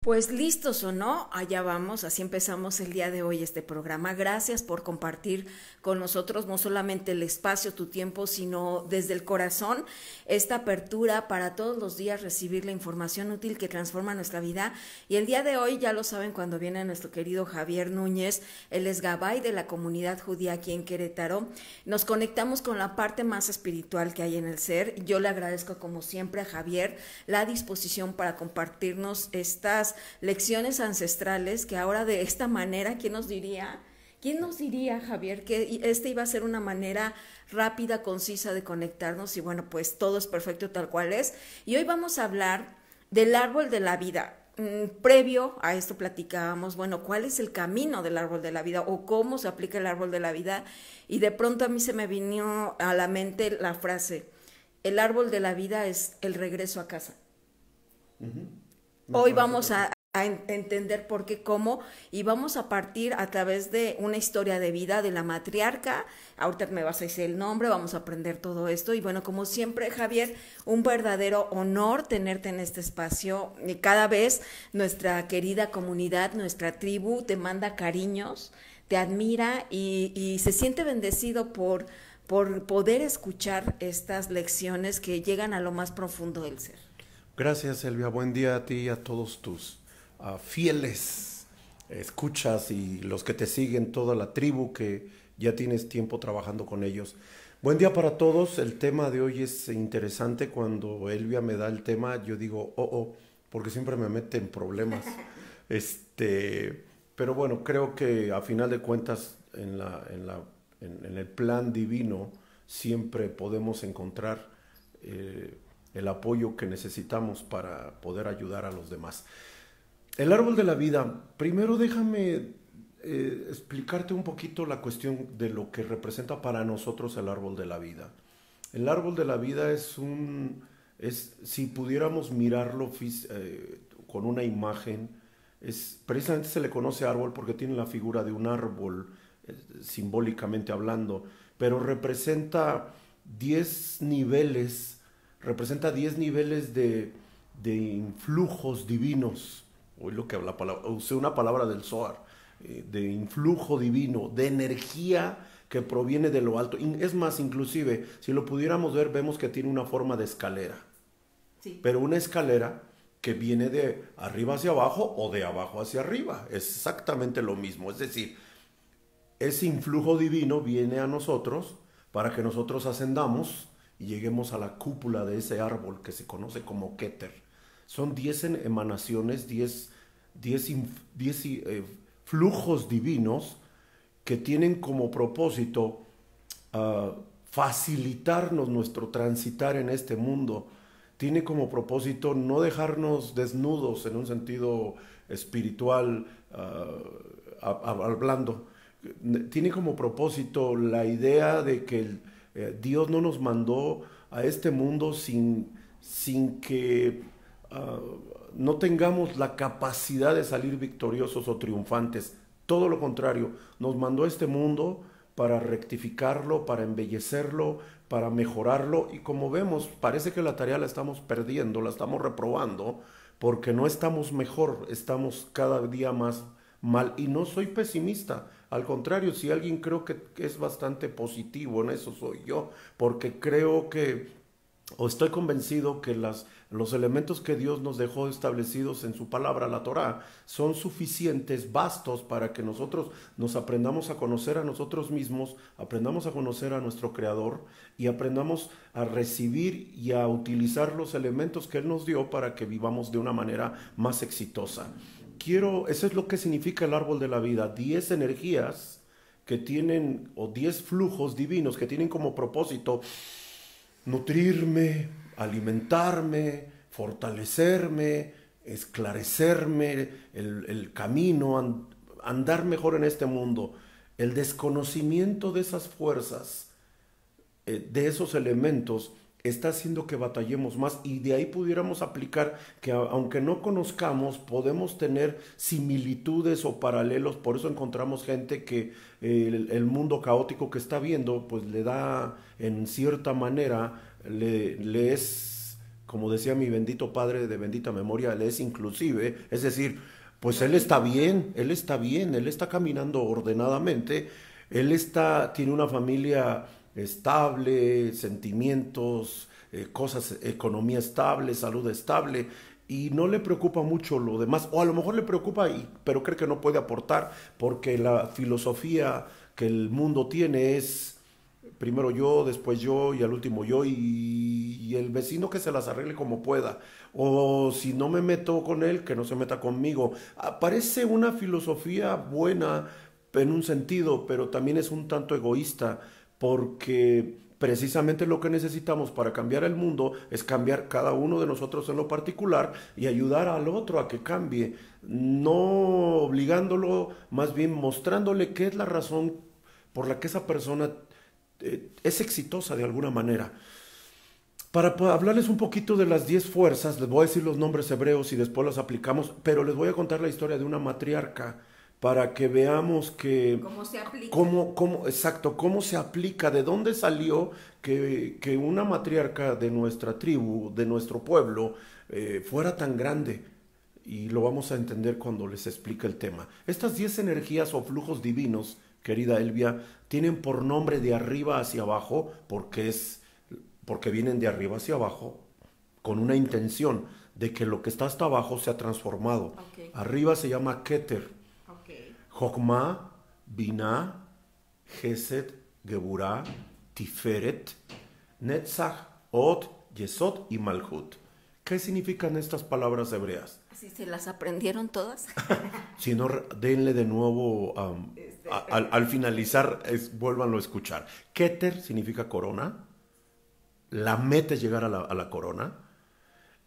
Pues listos o no, allá vamos, así empezamos el día de hoy este programa. Gracias por compartir con nosotros no solamente el espacio, tu tiempo, sino desde el corazón esta apertura para todos los días recibir la información útil que transforma nuestra vida. Y el día de hoy, ya lo saben, cuando viene nuestro querido Javier Núñez, él es Gabay de la comunidad judía aquí en Querétaro, nos conectamos con la parte más espiritual que hay en el ser. Yo le agradezco como siempre a Javier la disposición para compartirnos estas lecciones ancestrales que ahora de esta manera, ¿quién nos diría? ¿Quién nos diría, Javier, que iba a ser una manera rápida, concisa de conectarnos? Y bueno, pues todo es perfecto tal cual es. Y hoy vamos a hablar del árbol de la vida. Previo a esto platicábamos, bueno, ¿cuál es el camino del árbol de la vida o cómo se aplica el árbol de la vida? Y de pronto a mí se me vino a la mente la frase, el árbol de la vida es el regreso a casa. Hoy vamos a entender por qué, cómo, y vamos a partir a través de una historia de vida de la matriarca. Ahorita me vas a decir el nombre, vamos a aprender todo esto. Y bueno, como siempre, Javier, un verdadero honor tenerte en este espacio. Y cada vez nuestra querida comunidad, nuestra tribu, te manda cariños, te admira y se siente bendecido por poder escuchar estas lecciones que llegan a lo más profundo del ser. Gracias, Elvia. Buen día a ti y a todos tus fieles escuchas y los que te siguen, toda la tribu que ya tienes tiempo trabajando con ellos. Buen día para todos. El tema de hoy es interesante. Cuando Elvia me da el tema, yo digo, porque siempre me mete en problemas. Pero bueno, creo que a final de cuentas en el plan divino siempre podemos encontrar el apoyo que necesitamos para poder ayudar a los demás. El árbol de la vida, primero déjame explicarte un poquito la cuestión de lo que representa para nosotros el árbol de la vida. El árbol de la vida si pudiéramos mirarlo con una imagen, precisamente se le conoce árbol porque tiene la figura de un árbol, simbólicamente hablando, pero representa 10 niveles de influjos divinos. Hoy lo que usé una palabra del Zohar, de influjo divino, de energía que proviene de lo alto. Es más, inclusive, si lo pudiéramos ver, vemos que tiene una forma de escalera. Sí. Pero una escalera que viene de arriba hacia abajo o de abajo hacia arriba. Es exactamente lo mismo. Es decir, ese influjo divino viene a nosotros para que nosotros ascendamos y lleguemos a la cúpula de ese árbol que se conoce como Keter. Son 10 emanaciones, 10 flujos divinos que tienen como propósito facilitarnos nuestro transitar en este mundo. Tiene como propósito no dejarnos desnudos en un sentido espiritual, hablando. Tiene como propósito la idea de que Dios no nos mandó a este mundo sin que no tengamos la capacidad de salir victoriosos o triunfantes. Todo lo contrario, nos mandó a este mundo para rectificarlo, para embellecerlo, para mejorarlo, y como vemos, parece que la tarea la estamos perdiendo, la estamos reprobando, porque no estamos mejor, estamos cada día más mal. Y no soy pesimista, al contrario, si alguien creo que es bastante positivo en eso soy yo, porque creo que, o estoy convencido que los elementos que Dios nos dejó establecidos en su palabra, la Torá, son suficientes, vastos, para que nosotros nos aprendamos a conocer a nosotros mismos, aprendamos a conocer a nuestro Creador y aprendamos a recibir y a utilizar los elementos que Él nos dio para que vivamos de una manera más exitosa. Eso es lo que significa el árbol de la vida, 10 energías que tienen, o 10 flujos divinos que tienen como propósito nutrirme, alimentarme, fortalecerme, esclarecerme el camino, andar mejor en este mundo. El desconocimiento de esas fuerzas, de esos elementos, está haciendo que batallemos más, y de ahí pudiéramos aplicar que aunque no conozcamos, podemos tener similitudes o paralelos. Por eso encontramos gente que el mundo caótico que está viendo, pues le da en cierta manera, le es como decía mi bendito padre de bendita memoria, él es inclusive, es decir, pues él está bien, él está caminando ordenadamente, tiene una familia estable, sentimientos, cosas, economía estable, salud estable, y no le preocupa mucho lo demás, o a lo mejor le preocupa, pero cree que no puede aportar, porque la filosofía que el mundo tiene es primero yo, después yo y al último yo y el vecino que se las arregle como pueda. O si no me meto con él, que no se meta conmigo. Parece una filosofía buena en un sentido, pero también es un tanto egoísta porque precisamente lo que necesitamos para cambiar el mundo es cambiar cada uno de nosotros en lo particular y ayudar al otro a que cambie, no obligándolo, más bien mostrándole qué es la razón por la que esa persona es exitosa de alguna manera. Para hablarles un poquito de las 10 fuerzas, les voy a decir los nombres hebreos y después los aplicamos, pero les voy a contar la historia de una matriarca para que veamos que ¿Cómo se aplica? Exacto, cómo se aplica, de dónde salió que una matriarca de nuestra tribu, de nuestro pueblo, fuera tan grande. Y lo vamos a entender cuando les explique el tema. Estas 10 energías o flujos divinos, querida Elvia, tienen por nombre de arriba hacia abajo, porque vienen de arriba hacia abajo, con una intención de que lo que está hasta abajo sea transformado. Okay. Arriba se llama Keter, Okay. Jokma, Binah, Gesed, Geburah, Tiferet, Netzach, Od, Yesod y Malhut. ¿Qué significan estas palabras hebreas? ¿Así se las aprendieron todas? Si no, denle de nuevo al finalizar, vuélvanlo a escuchar. Keter significa corona. La meta es llegar a la corona.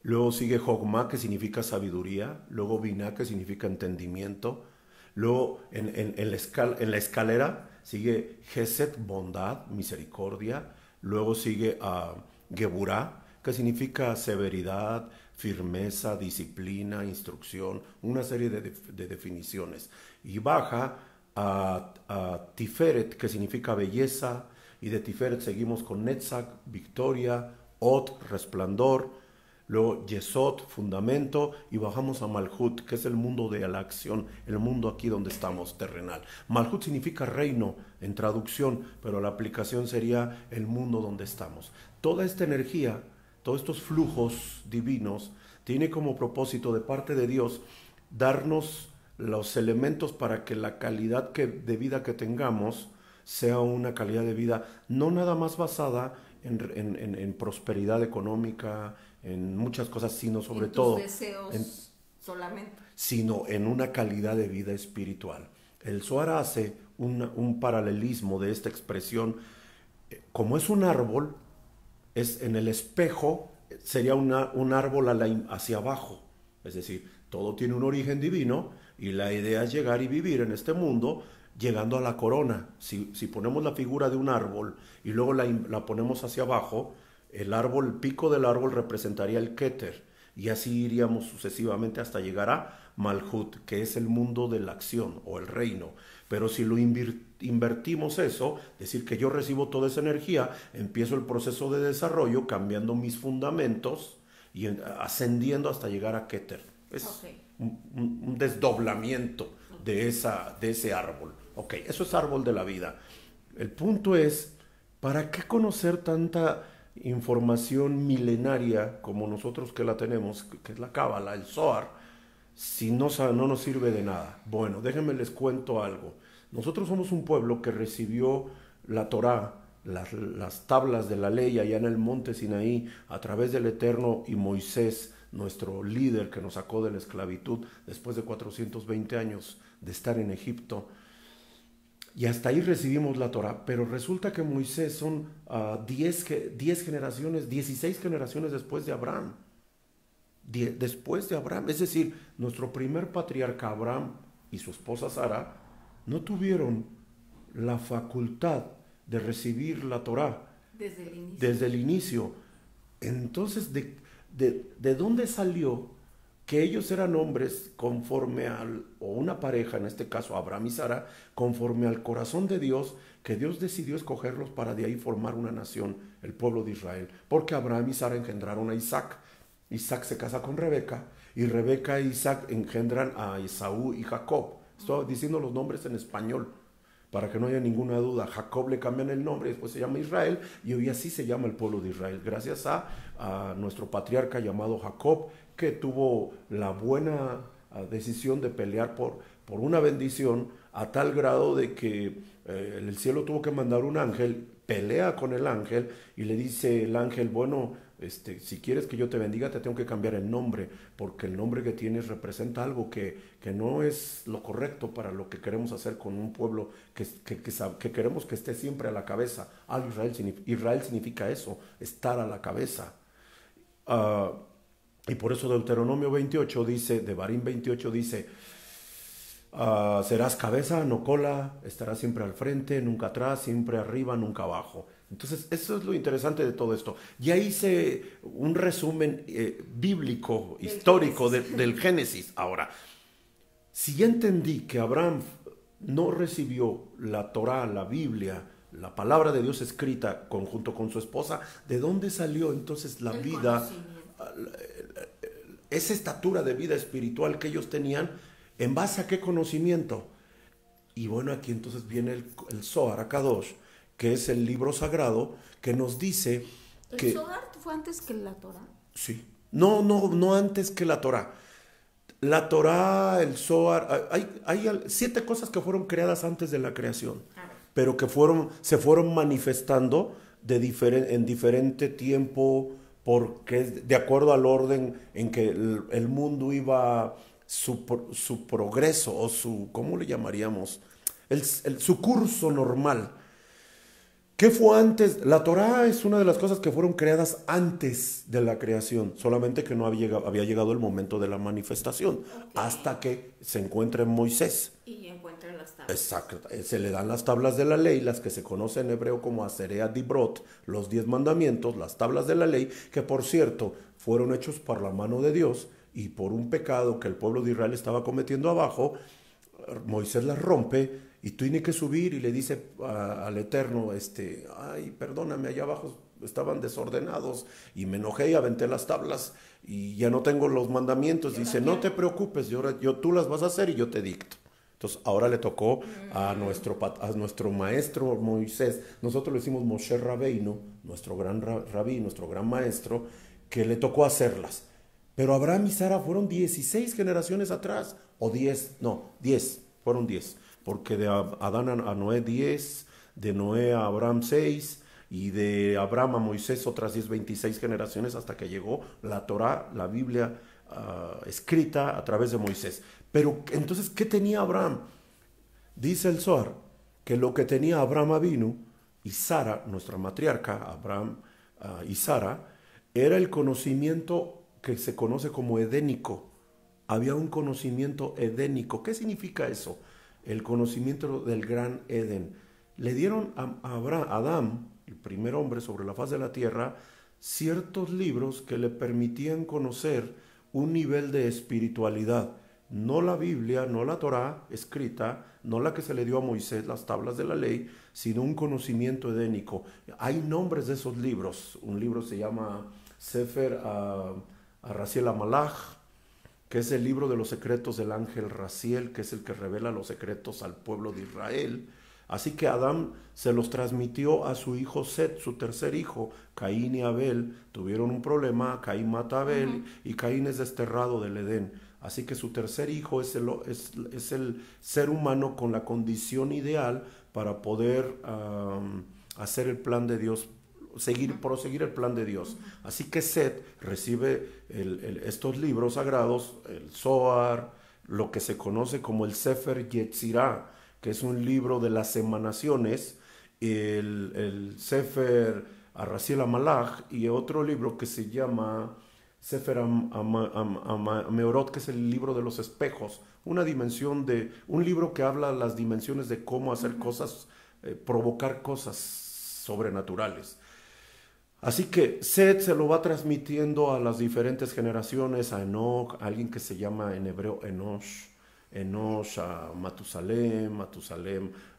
Luego sigue Jogma, que significa sabiduría. Luego Binah, que significa entendimiento. Luego en la escalera sigue Gesed, bondad, misericordia. Luego sigue Geburah, que significa severidad, firmeza, disciplina, instrucción, una serie de definiciones. Y baja a Tiferet, que significa belleza, y de Tiferet seguimos con Netzach, victoria, Od, resplandor, luego Yesod, fundamento, y bajamos a Malhut, que es el mundo de la acción, el mundo aquí donde estamos, terrenal. Malhut significa reino en traducción, pero la aplicación sería el mundo donde estamos. Toda esta energía, todos estos flujos divinos, tiene como propósito de parte de Dios darnos los elementos para que la calidad de vida que tengamos sea una calidad de vida no nada más basada en prosperidad económica, en muchas cosas, sino sobre todo deseos solamente, sino en una calidad de vida espiritual. El Zohar hace un paralelismo de esta expresión. Como es un árbol, es en el espejo sería un árbol hacia abajo, es decir, todo tiene un origen divino y la idea es llegar y vivir en este mundo llegando a la corona. Si ponemos la figura de un árbol y luego la ponemos hacia abajo, el pico del árbol representaría el Keter, y así iríamos sucesivamente hasta llegar a Malhut, que es el mundo de la acción o el reino. Pero si lo invertimos eso, decir que yo recibo toda esa energía, empiezo el proceso de desarrollo cambiando mis fundamentos y ascendiendo hasta llegar a Keter. Es un desdoblamiento de ese árbol. Ok, eso es árbol de la vida. El punto es, ¿para qué conocer tanta información milenaria como nosotros que la tenemos, que es la Cábala, el Zohar, si no nos sirve de nada? Bueno, déjenme les cuento algo. Nosotros somos un pueblo que recibió la Torá, las tablas de la ley allá en el monte Sinaí, a través del Eterno y Moisés, nuestro líder que nos sacó de la esclavitud después de 420 años de estar en Egipto. Y hasta ahí recibimos la Torá, pero resulta que Moisés son 10 generaciones, 16 generaciones después de Abraham. Después de Abraham, es decir, nuestro primer patriarca Abraham y su esposa Sara no tuvieron la facultad de recibir la Torá desde el inicio. Entonces, ¿de dónde salió que ellos eran hombres conforme o una pareja, en este caso Abraham y Sara, conforme al corazón de Dios, que Dios decidió escogerlos para de ahí formar una nación, el pueblo de Israel? Porque Abraham y Sara engendraron a Isaac, Isaac se casa con Rebeca y Rebeca e Isaac engendran a Esaú y Jacob. Estoy diciendo los nombres en español para que no haya ninguna duda. Jacob le cambian el nombre, después se llama Israel y hoy así se llama el pueblo de Israel, gracias a nuestro patriarca llamado Jacob, que tuvo la buena decisión de pelear por una bendición a tal grado de que el cielo tuvo que mandar un ángel, pelea con el ángel y le dice el ángel, bueno, si quieres que yo te bendiga te tengo que cambiar el nombre, porque el nombre que tienes representa algo que no es lo correcto para lo que queremos hacer con un pueblo que queremos que esté siempre a la cabeza. Israel significa eso, estar a la cabeza. Y por eso Deuteronomio 28 dice, Devarim 28 dice, serás cabeza, no cola, estarás siempre al frente, nunca atrás, siempre arriba, nunca abajo. Entonces, eso es lo interesante de todo esto. Ya hice un resumen bíblico, histórico del Génesis. Ahora, si ya entendí que Abraham no recibió la Torá, la Biblia, la palabra de Dios escrita junto con su esposa, ¿de dónde salió entonces la vida, esa estatura de vida espiritual que ellos tenían? ¿En base a qué conocimiento? Y bueno, aquí entonces viene el Zohar HaKadosh, que es el libro sagrado, que nos dice que... ¿El Zohar fue antes que la Torá? Sí. No antes que la Torá. La Torá, el Zohar, hay 7 cosas que fueron creadas antes de la creación, pero que se fueron manifestando en diferente tiempo, porque de acuerdo al orden en que el mundo iba... Su progreso o ¿cómo le llamaríamos? Su curso normal. ¿Qué fue antes? La Torá es una de las cosas que fueron creadas antes de la creación, solamente que no había llegado el momento de la manifestación, hasta que se encuentra en Moisés. Y encuentra las tablas. Exacto, se le dan las tablas de la ley, las que se conocen en hebreo como Aserea Dibrot, los 10 mandamientos, las tablas de la ley, que por cierto fueron hechos por la mano de Dios, y por un pecado que el pueblo de Israel estaba cometiendo abajo, Moisés las rompe y tiene que subir y le dice al Eterno, ay, perdóname, allá abajo estaban desordenados y me enojé y aventé las tablas y ya no tengo los mandamientos. Dice, no te preocupes, tú las vas a hacer y yo te dicto. Entonces ahora le tocó a nuestro maestro Moisés, nosotros le decimos Moshe Rabbeinu, nuestro gran rabí, nuestro gran maestro, que le tocó hacerlas. Pero Abraham y Sara fueron 16 generaciones atrás, o 10, fueron 10, porque de Adán a Noé 10, de Noé a Abraham 6, y de Abraham a Moisés otras 26 generaciones hasta que llegó la Torá, la Biblia escrita a través de Moisés. Pero entonces, ¿qué tenía Abraham? Dice el Zohar que lo que tenía Abraham Avinu y Sara, nuestra matriarca, Abraham y Sara, era el conocimiento que se conoce como edénico. Había un conocimiento edénico. ¿Qué significa eso? El conocimiento del gran Edén. Le dieron a Adán, el primer hombre sobre la faz de la tierra, ciertos libros que le permitían conocer un nivel de espiritualidad. No la Biblia, no la Torá escrita, no la que se le dio a Moisés, las tablas de la ley, sino un conocimiento edénico. Hay nombres de esos libros. Un libro se llama Sefer Raziel HaMalach, que es el libro de los secretos del ángel Raziel, que es el que revela los secretos al pueblo de Israel. Así que Adán se los transmitió a su hijo Set, su tercer hijo. Caín y Abel tuvieron un problema, Caín mata a Abel y Caín es desterrado del Edén. Así que su tercer hijo es el ser humano con la condición ideal para poder hacer el plan de Dios, proseguir el plan de Dios. Así que Set recibe estos libros sagrados, el Zohar, lo que se conoce como el Sefer Yetzirah, que es un libro de las emanaciones, el Sefer Raziel HaMalach y otro libro que se llama Sefer Meorot, que es el libro de los espejos, un libro que habla las dimensiones de cómo hacer cosas, provocar cosas sobrenaturales. Así que Set se lo va transmitiendo a las diferentes generaciones, a Enoch, a alguien que se llama en hebreo Enosh a Matusalem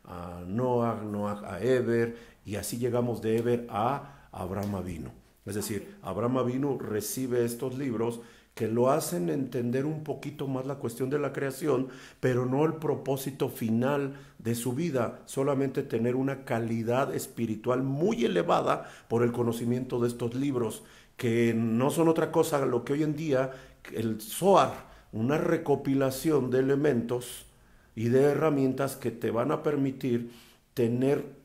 a Noach a Eber, y así llegamos de Eber a Abraham Avinu. Es decir, Abraham Avinu recibe estos libros que lo hacen entender un poquito más la cuestión de la creación, pero no el propósito final de su vida, solamente tener una calidad espiritual muy elevada por el conocimiento de estos libros, que no son otra cosa lo que hoy en día el Zohar, una recopilación de elementos y de herramientas que te van a permitir tener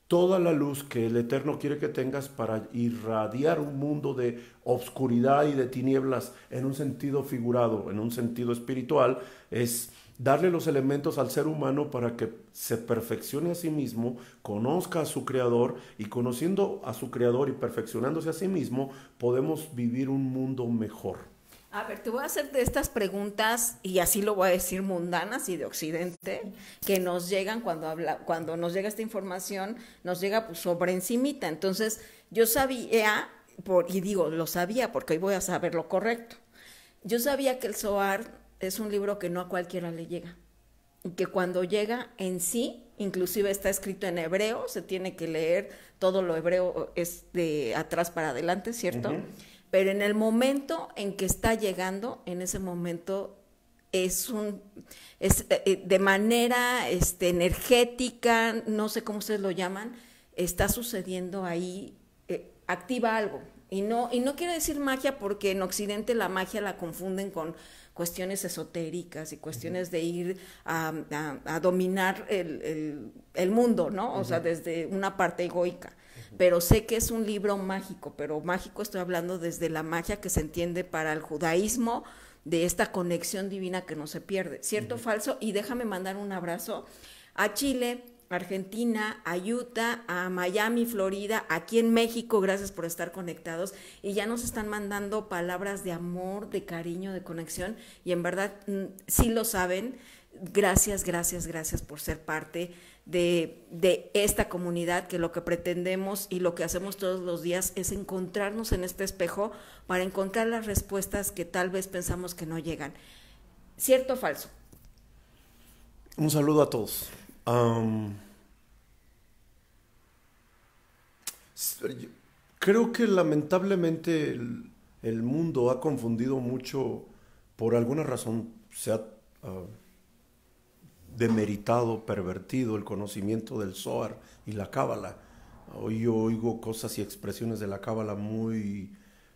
toda la luz que el Eterno quiere que tengas para irradiar un mundo de obscuridad y de tinieblas en un sentido figurado, en un sentido espiritual, es darle los elementos al ser humano para que se perfeccione a sí mismo, conozca a su Creador, y conociendo a su Creador y perfeccionándose a sí mismo, podemos vivir un mundo mejor. A ver, te voy a hacer de estas preguntas, y así lo voy a decir, mundanas y de Occidente, que nos llegan cuando nos llega esta información, nos llega pues sobre encimita. Entonces, yo sabía, y digo, lo sabía porque hoy voy a saber lo correcto. Yo sabía que el Zohar es un libro que no a cualquiera le llega, y que cuando llega en sí, inclusive está escrito en hebreo, se tiene que leer todo lo hebreo, es de atrás para adelante, ¿cierto? Pero en el momento en que está llegando, en ese momento es de manera energética, no sé cómo ustedes lo llaman, está sucediendo ahí, activa algo. Y no quiero decir magia, porque en Occidente la magia la confunden con cuestiones esotéricas y cuestiones de ir a dominar el mundo, ¿no? O sea, desde una parte egoica. Pero sé que es un libro mágico, pero mágico estoy hablando desde la magia que se entiende para el judaísmo, de esta conexión divina que no se pierde, ¿cierto o falso? Y déjame mandar un abrazo a Chile, Argentina, a Utah, a Miami, Florida, aquí en México, gracias por estar conectados, y ya nos están mandando palabras de amor, de cariño, de conexión, y en verdad sí lo saben. Gracias, gracias, gracias por ser parte de esta comunidad, que lo que pretendemos y lo que hacemos todos los días es encontrarnos en este espejo para encontrar las respuestas que tal vez pensamos que no llegan. ¿Cierto o falso? Un saludo a todos. Creo que lamentablemente el mundo ha confundido mucho, por alguna razón se ha demeritado, pervertido el conocimiento del Zohar y la Cábala. Hoy yo oigo cosas y expresiones de la Cábala muy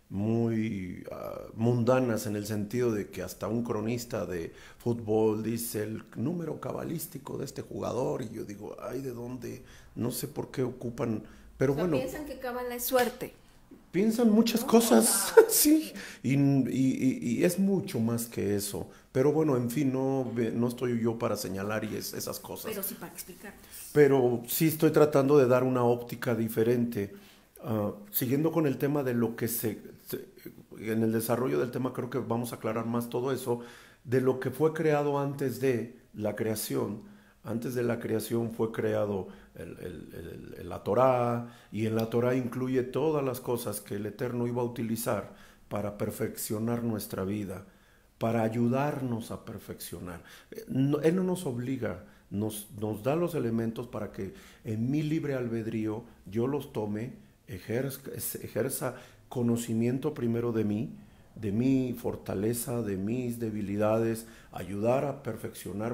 mundanas, en el sentido de que hasta un cronista de fútbol dice el número cabalístico de este jugador, y yo digo, ay, ¿de dónde? No sé por qué ocupan, pero bueno. Piensan que Cábala es suerte. Piensan muchas cosas, sí, y es mucho más que eso. Pero bueno, en fin, no estoy yo para señalar esas cosas. Pero sí para explicar. Pero sí estoy tratando de dar una óptica diferente. Siguiendo con el tema de lo que en el desarrollo del tema, creo que vamos a aclarar más todo eso, de lo que fue creado antes de la creación. Antes de la creación fue creado la Torá, y en la Torá incluye todas las cosas que el Eterno iba a utilizar para perfeccionar nuestra vida, para ayudarnos a perfeccionar. Él no nos obliga, nos da los elementos para que en mi libre albedrío yo los tome, ejerza conocimiento primero de mí, de mi fortaleza, de mis debilidades, ayudar a perfeccionar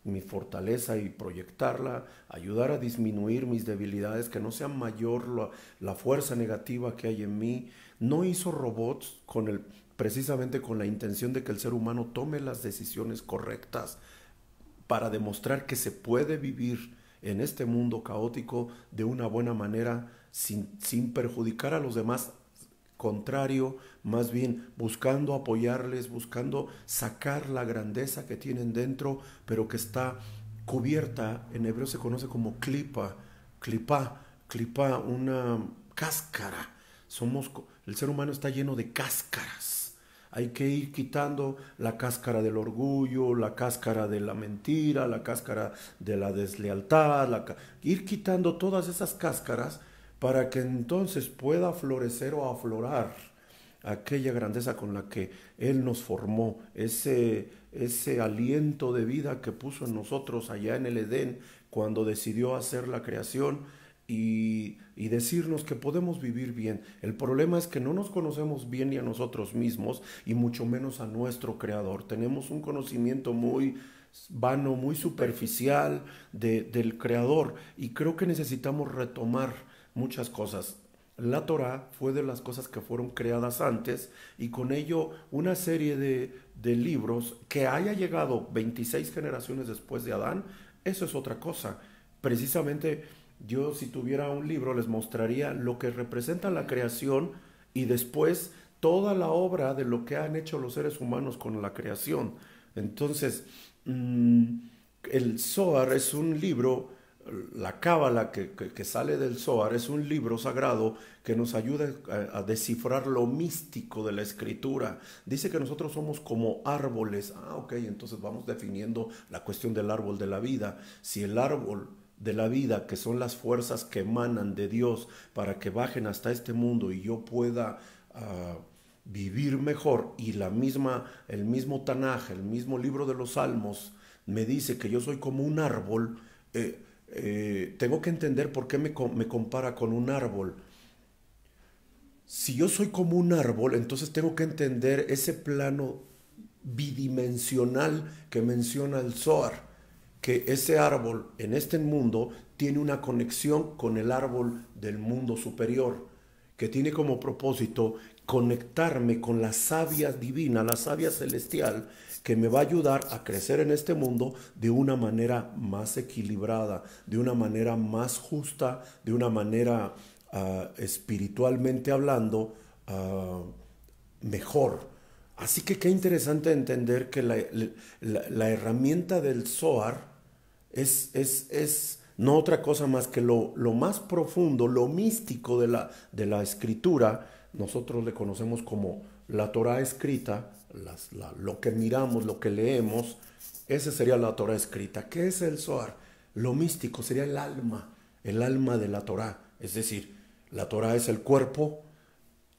mi fortaleza y proyectarla, ayudar a disminuir mis debilidades, que no sea mayor la fuerza negativa que hay en mí. No hizo robots precisamente con la intención de que el ser humano tome las decisiones correctas para demostrar que se puede vivir en este mundo caótico de una buena manera, sin perjudicar a los demás. Contrario, más bien buscando apoyarles, buscando sacar la grandeza que tienen dentro, pero que está cubierta, en hebreo se conoce como clipa, una cáscara. El ser humano está lleno de cáscaras. Hay que ir quitando la cáscara del orgullo, la cáscara de la mentira, la cáscara de la deslealtad, ir quitando todas esas cáscaras, para que entonces pueda florecer o aflorar aquella grandeza con la que Él nos formó, ese aliento de vida que puso en nosotros allá en el Edén, cuando decidió hacer la creación. y decirnos que podemos vivir bien. El problema es que no nos conocemos bien ni a nosotros mismos y mucho menos a nuestro Creador. Tenemos un conocimiento muy vano, muy superficial del Creador, y creo que necesitamos retomar muchas cosas. La Torá fue de las cosas que fueron creadas antes, y con ello una serie de libros que haya llegado 26 generaciones después de Adán, eso es otra cosa. Precisamente yo, si tuviera un libro, les mostraría lo que representa la creación y después toda la obra de lo que han hecho los seres humanos con la creación. Entonces, el Zohar es un libro, la Cábala que sale del Zohar es un libro sagrado que nos ayuda a descifrar lo místico de la escritura. Dice que nosotros somos como árboles. Ok, entonces vamos definiendo la cuestión del árbol de la vida. Si el árbol de la vida, que son las fuerzas que emanan de Dios para que bajen hasta este mundo y yo pueda vivir mejor, y el mismo Tanaj, el mismo libro de los Salmos me dice que yo soy como un árbol, tengo que entender por qué me compara con un árbol. Si yo soy como un árbol, entonces tengo que entender ese plano bidimensional que menciona el Zohar, que ese árbol en este mundo tiene una conexión con el árbol del mundo superior, que tiene como propósito conectarme con la savia divina, la savia celestial, que me va a ayudar a crecer en este mundo de una manera más equilibrada, de una manera más justa, de una manera espiritualmente hablando mejor. Así que qué interesante entender que la herramienta del Zohar es no otra cosa más que lo más profundo, lo místico de la escritura. Nosotros le conocemos como la Torá escrita, lo que miramos, lo que leemos, esa sería la Torá escrita. ¿Qué es el Zohar? Lo místico sería el alma de la Torá. Es decir, la Torá es el cuerpo,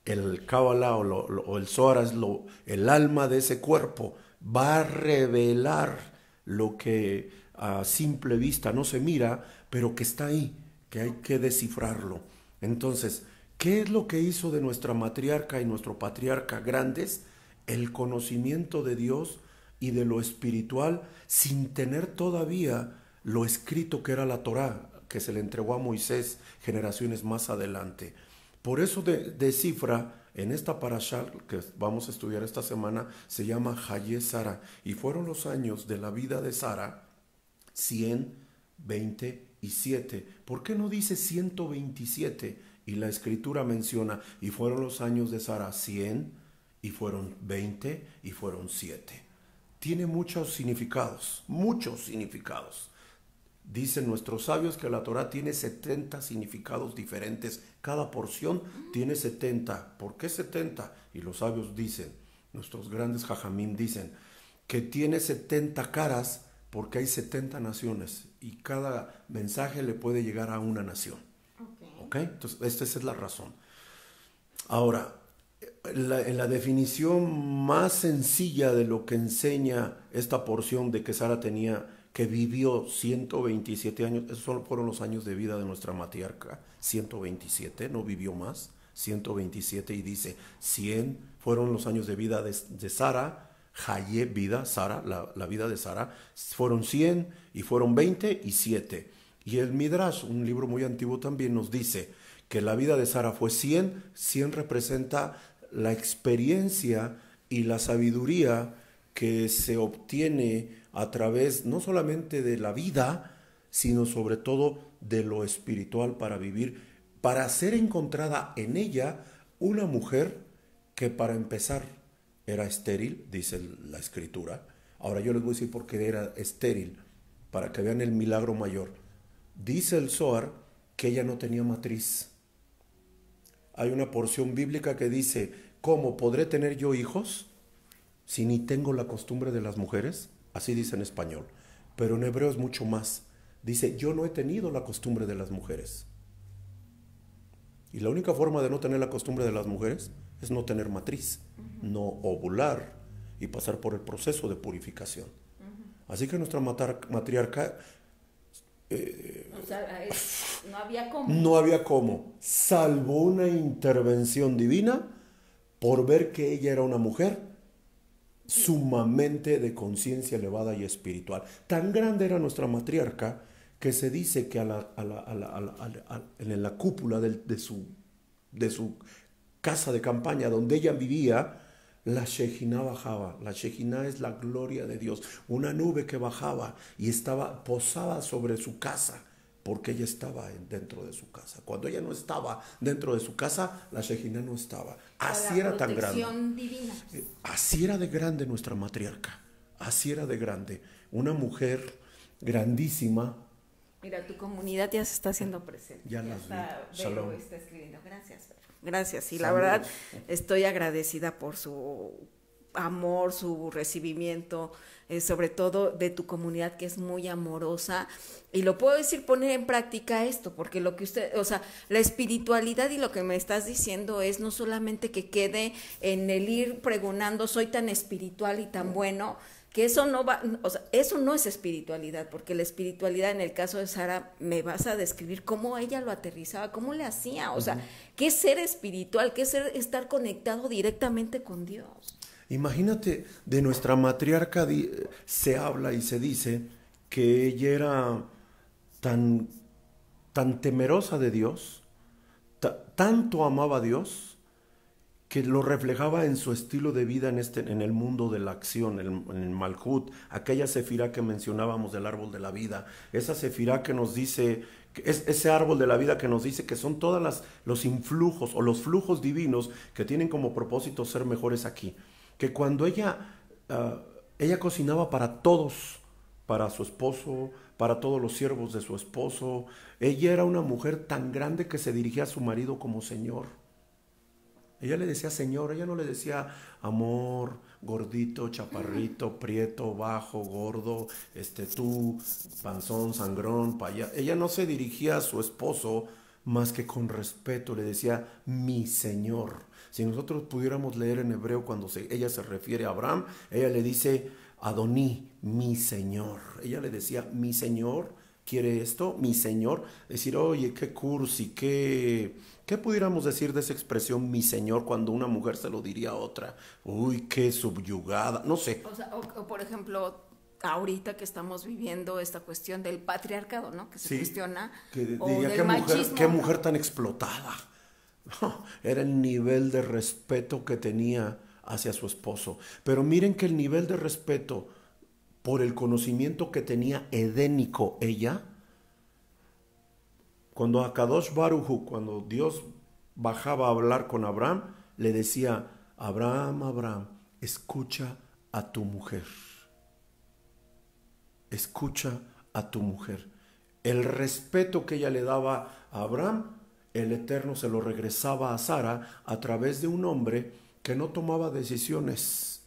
el Kabbalah o el Zohar es el alma de ese cuerpo. Va a revelar lo que a simple vista no se mira, pero que está ahí, que hay que descifrarlo. Entonces, ¿qué es lo que hizo de nuestra matriarca y nuestro patriarca grandes? El conocimiento de Dios y de lo espiritual, sin tener todavía lo escrito que era la Torá, que se le entregó a Moisés generaciones más adelante. Por eso descifra en esta parashá que vamos a estudiar esta semana, se llama Hayé Sara, y fueron los años de la vida de Sara 127. ¿Por qué no dice 127? Y la escritura menciona, y fueron los años de Sara 100, y fueron 20, y fueron 7. Tiene muchos significados, muchos significados. Dicen nuestros sabios que la Torá tiene 70 significados diferentes. Cada porción tiene 70. ¿Por qué 70? Y los sabios dicen, nuestros grandes jajamim dicen, que tiene 70 caras porque hay 70 naciones y cada mensaje le puede llegar a una nación. ¿Ok? Entonces, esta es la razón. Ahora, en la definición más sencilla de lo que enseña esta porción de que Sara que vivió 127 años, esos fueron los años de vida de nuestra matriarca, 127, no vivió más, 127, y dice, 100 fueron los años de vida de Sara, Hayé, vida, Sara, la vida de Sara, fueron 100, y fueron 20 y 7. Y el Midrash, un libro muy antiguo también, nos dice que la vida de Sara fue 100, 100 representa la experiencia y la sabiduría que se obtiene a través no solamente de la vida, sino sobre todo de lo espiritual para vivir, para ser encontrada en ella una mujer que para empezar era estéril, dice la escritura. Ahora yo les voy a decir por qué era estéril, para que vean el milagro mayor. Dice el Zohar que ella no tenía matriz. Hay una porción bíblica que dice, ¿cómo podré tener yo hijos si ni tengo la costumbre de las mujeres? Así dice en español, pero en hebreo es mucho más. Dice, yo no he tenido la costumbre de las mujeres. Y la única forma de no tener la costumbre de las mujeres es no tener matriz, no ovular y pasar por el proceso de purificación. Así que nuestra matriarca O sea, no había cómo. No había cómo, salvo una intervención divina por ver que ella era una mujer sumamente de conciencia elevada y espiritual. Tan grande era nuestra matriarca que se dice que en la cúpula de su casa de campaña donde ella vivía, la Shejinah bajaba. La Shejinah es la gloria de Dios, una nube que bajaba y estaba posada sobre su casa, porque ella estaba dentro de su casa. Cuando ella no estaba dentro de su casa, la Shejinah no estaba. Así era tan grande. Divina. Así era de grande nuestra matriarca. Así era de grande. Una mujer grandísima. Mira, tu comunidad ya se está haciendo presente. Ya las vi. Shalom. Está escribiendo. Gracias, Vero. Gracias. Y la verdad, estoy agradecida por su amor, su recibimiento, sobre todo de tu comunidad, que es muy amorosa. Y lo puedo decir, poner en práctica esto, porque lo que usted, o sea, la espiritualidad y lo que me estás diciendo es no solamente que quede en el ir pregonando, soy tan espiritual y tan bueno, que eso no va, o sea, eso no es espiritualidad, porque la espiritualidad en el caso de Sara, me vas a describir cómo ella lo aterrizaba, cómo le hacía, o sea, qué es ser espiritual, qué es estar conectado directamente con Dios. Imagínate, de nuestra matriarca se habla y se dice que ella era tan temerosa de Dios, tanto amaba a Dios, que lo reflejaba en su estilo de vida en el mundo de la acción, en el Malhut, aquella sefirá que mencionábamos del árbol de la vida, esa sefirá que nos dice, ese árbol de la vida que nos dice que son todos los influjos o los flujos divinos que tienen como propósito ser mejores aquí. Que cuando ella cocinaba para todos, para su esposo, para todos los siervos de su esposo, ella era una mujer tan grande que se dirigía a su marido como Señor. Ella le decía Señor, ella no le decía amor, gordito, chaparrito, prieto, bajo, gordo, tú, panzón, sangrón, payá. Ella no se dirigía a su esposo más que con respeto, le decía mi Señor. Si nosotros pudiéramos leer en hebreo cuando ella se refiere a Abraham, ella le dice Adoní, mi Señor. Ella le decía mi Señor, ¿quiere esto? Mi Señor. Decir, oye, qué cursi, ¿qué pudiéramos decir de esa expresión, mi Señor, cuando una mujer se lo diría a otra? Uy, qué subyugada, no sé. O sea, o por ejemplo, ahorita que estamos viviendo esta cuestión del patriarcado, ¿no? Que se cuestiona. Que diría, qué mujer tan explotada. No, era el nivel de respeto que tenía hacia su esposo. Pero miren que el nivel de respeto por el conocimiento que tenía edénico ella, cuando Akadosh Baruj Hu, cuando Dios bajaba a hablar con Abraham, le decía, Abraham, Abraham, escucha a tu mujer. Escucha a tu mujer. El respeto que ella le daba a Abraham, el Eterno se lo regresaba a Sara a través de un hombre que no tomaba decisiones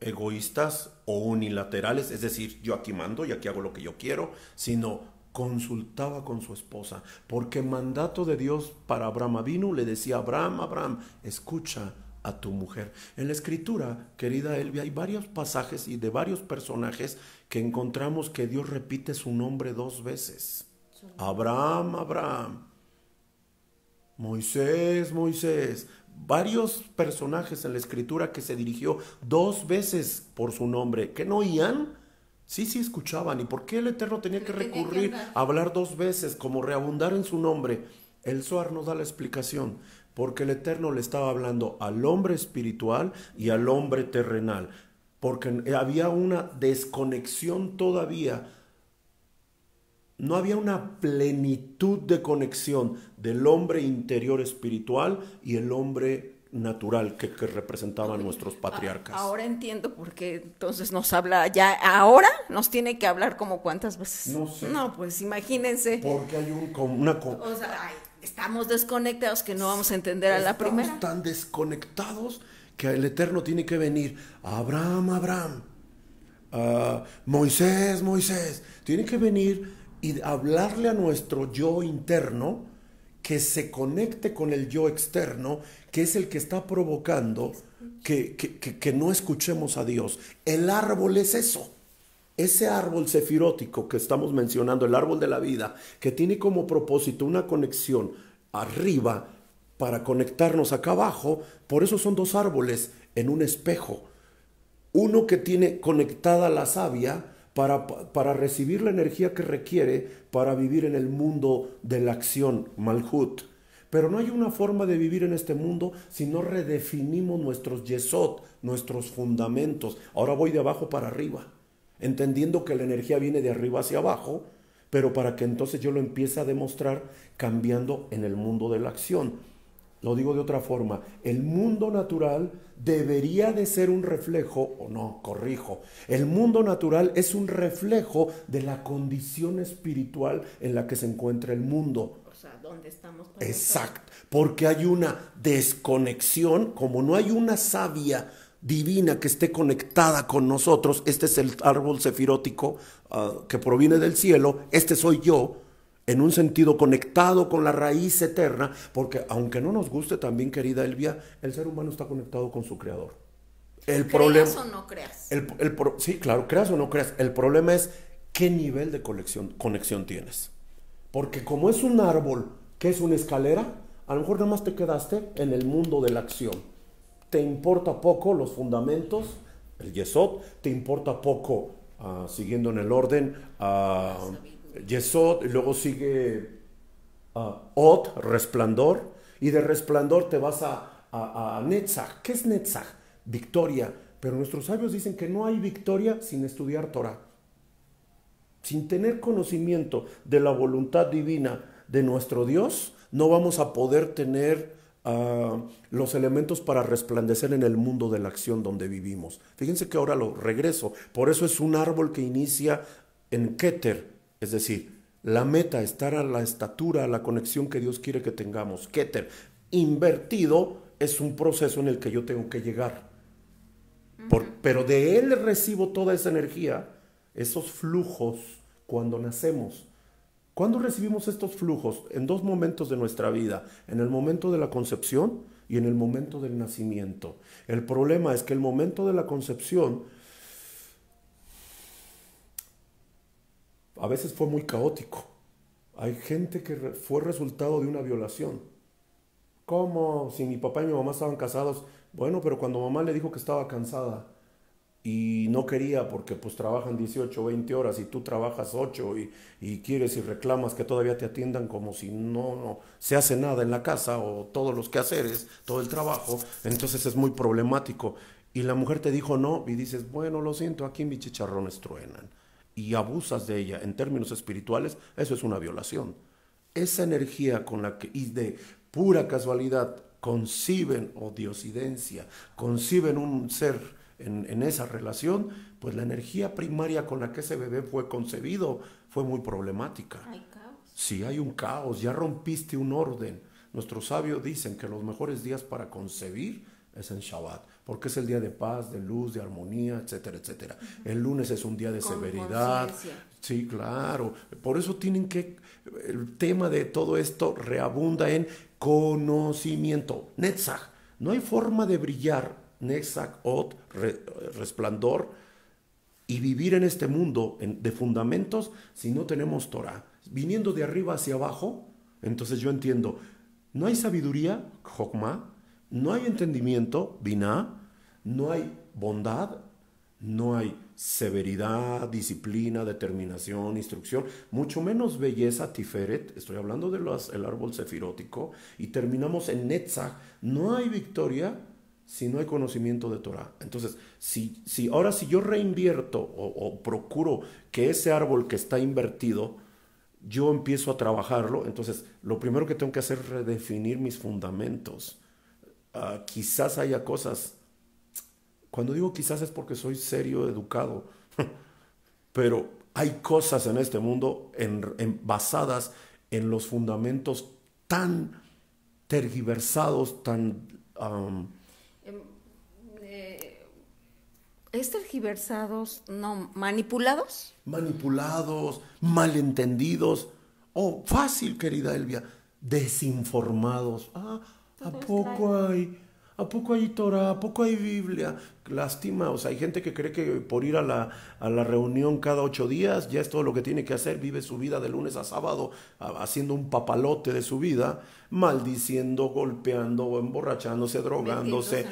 egoístas o unilaterales, es decir, yo aquí mando y aquí hago lo que yo quiero, sino consultaba con su esposa, porque mandato de Dios para Abraham Avinu le decía, Abraham, Abraham, escucha a tu mujer. En la escritura, querida Elvia, hay varios pasajes y de varios personajes que encontramos que Dios repite su nombre 2 veces. Abraham, Abraham. Moisés, Moisés. Varios personajes en la escritura que se dirigió 2 veces por su nombre, que no oían. Sí escuchaban. ¿Y por qué el Eterno tenía que recurrir a hablar 2 veces, como reabundar en su nombre? El Zohar nos da la explicación, porque el Eterno le estaba hablando al hombre espiritual y al hombre terrenal, porque había una desconexión todavía. No había una plenitud de conexión del hombre interior espiritual y el hombre natural que representaban nuestros patriarcas. Ahora entiendo por qué entonces nos habla ya, ahora nos tiene que hablar como cuántas veces. No sé. No, pues imagínense. Porque hay o sea, estamos desconectados que no vamos a entender a la primera. Estamos tan desconectados que el Eterno tiene que venir. Abraham, Abraham. Moisés, Moisés. Tiene que venir y hablarle a nuestro yo interno, que se conecte con el yo externo, que es el que está provocando que no escuchemos a Dios. El árbol es eso. ese árbol sefirótico que estamos mencionando, el árbol de la vida, que tiene como propósito una conexión arriba para conectarnos acá abajo, por eso son dos árboles en un espejo. Uno que tiene conectada la savia para recibir la energía que requiere para vivir en el mundo de la acción, Malhut. Pero no hay una forma de vivir en este mundo si no redefinimos nuestros yesod, nuestros fundamentos. Ahora voy de abajo para arriba, entendiendo que la energía viene de arriba hacia abajo, pero para que entonces yo lo empiece a demostrar cambiando en el mundo de la acción. Lo digo de otra forma, el mundo natural debería de ser un reflejo, o no, corrijo, el mundo natural es un reflejo de la condición espiritual en la que se encuentra el mundo. O sea, ¿dónde estamos? Exacto, porque hay una desconexión, como no hay una savia divina que esté conectada con nosotros. Este es el árbol sefirótico que proviene del cielo, este soy yo, en un sentido conectado con la raíz eterna, porque aunque no nos guste también, querida Elvia, el ser humano está conectado con su creador. ¿Creas o no creas? Sí, claro, creas o no creas. El problema es qué nivel de conexión tienes. Porque como es un árbol que es una escalera, a lo mejor nada más te quedaste en el mundo de la acción. Te importa poco los fundamentos, el yesod, te importa poco, siguiendo en el orden, yesod, y luego sigue od, resplandor, y de resplandor te vas a Netzach. ¿Qué es Netzach? Victoria. Pero nuestros sabios dicen que no hay victoria sin estudiar Torah. Sin tener conocimiento de la voluntad divina de nuestro Dios, no vamos a poder tener los elementos para resplandecer en el mundo de la acción donde vivimos. Fíjense que ahora lo regreso. Por eso es un árbol que inicia en Keter, es decir, la meta, estar a la estatura, a la conexión que Dios quiere que tengamos. Keter, invertido, es un proceso en el que yo tengo que llegar. Pero de él recibo toda esa energía, esos flujos, cuando nacemos. ¿Cuándo recibimos estos flujos? En dos momentos de nuestra vida, en el momento de la concepción y en el momento del nacimiento. El problema es que el momento de la concepción a veces fue muy caótico. Hay gente que fue resultado de una violación. ¿Cómo? Si mi papá y mi mamá estaban casados. Bueno, pero cuando mamá le dijo que estaba cansada y no quería porque pues trabajan 18 o 20 horas y tú trabajas 8 y quieres y reclamas que todavía te atiendan como si no se hace nada en la casa o todos los quehaceres, todo el trabajo, entonces es muy problemático. Y la mujer te dijo no y dices, bueno, lo siento, aquí mis chicharrones truenan. Y abusas de ella en términos espirituales, eso es una violación. Esa energía con la que, y de pura casualidad, conciben diosidencia, conciben un ser en esa relación, pues la energía primaria con la que ese bebé fue concebido fue muy problemática. Hay caos. Sí, hay un caos, ya rompiste un orden. Nuestros sabios dicen que los mejores días para concebir es en Shabbat, porque es el día de paz, de luz, de armonía, etcétera, etcétera. El lunes es un día de severidad. Sí, claro. Por eso el tema de todo esto reabunda en conocimiento. Netzach. No hay forma de brillar, Netzach, Od, resplandor, y vivir en este mundo de fundamentos si no tenemos Torah. Viniendo de arriba hacia abajo, entonces yo entiendo, no hay sabiduría, Jokma, no hay entendimiento, Binah, no hay bondad, no hay severidad, disciplina, determinación, instrucción, mucho menos belleza, Tiferet, estoy hablando del árbol sefirótico, y terminamos en Netzach, no hay victoria si no hay conocimiento de Torah. Entonces, si yo reinvierto o procuro que ese árbol que está invertido, yo empiezo a trabajarlo, entonces lo primero que tengo que hacer es redefinir mis fundamentos. Quizás haya cosas, cuando digo quizás es porque soy serio, educado, pero hay cosas en este mundo basadas en los fundamentos tan tergiversados, tan... ¿Es tergiversados, no, manipulados? Manipulados, malentendidos, fácil, querida Elvia, desinformados. ¿A poco hay ¿A poco hay Torah? ¿A poco hay Biblia? Lástima, o sea, hay gente que cree que por ir a la reunión cada 8 días ya es todo lo que tiene que hacer, vive su vida de lunes a sábado haciendo un papalote de su vida, maldiciendo, golpeando, emborrachándose, drogándose,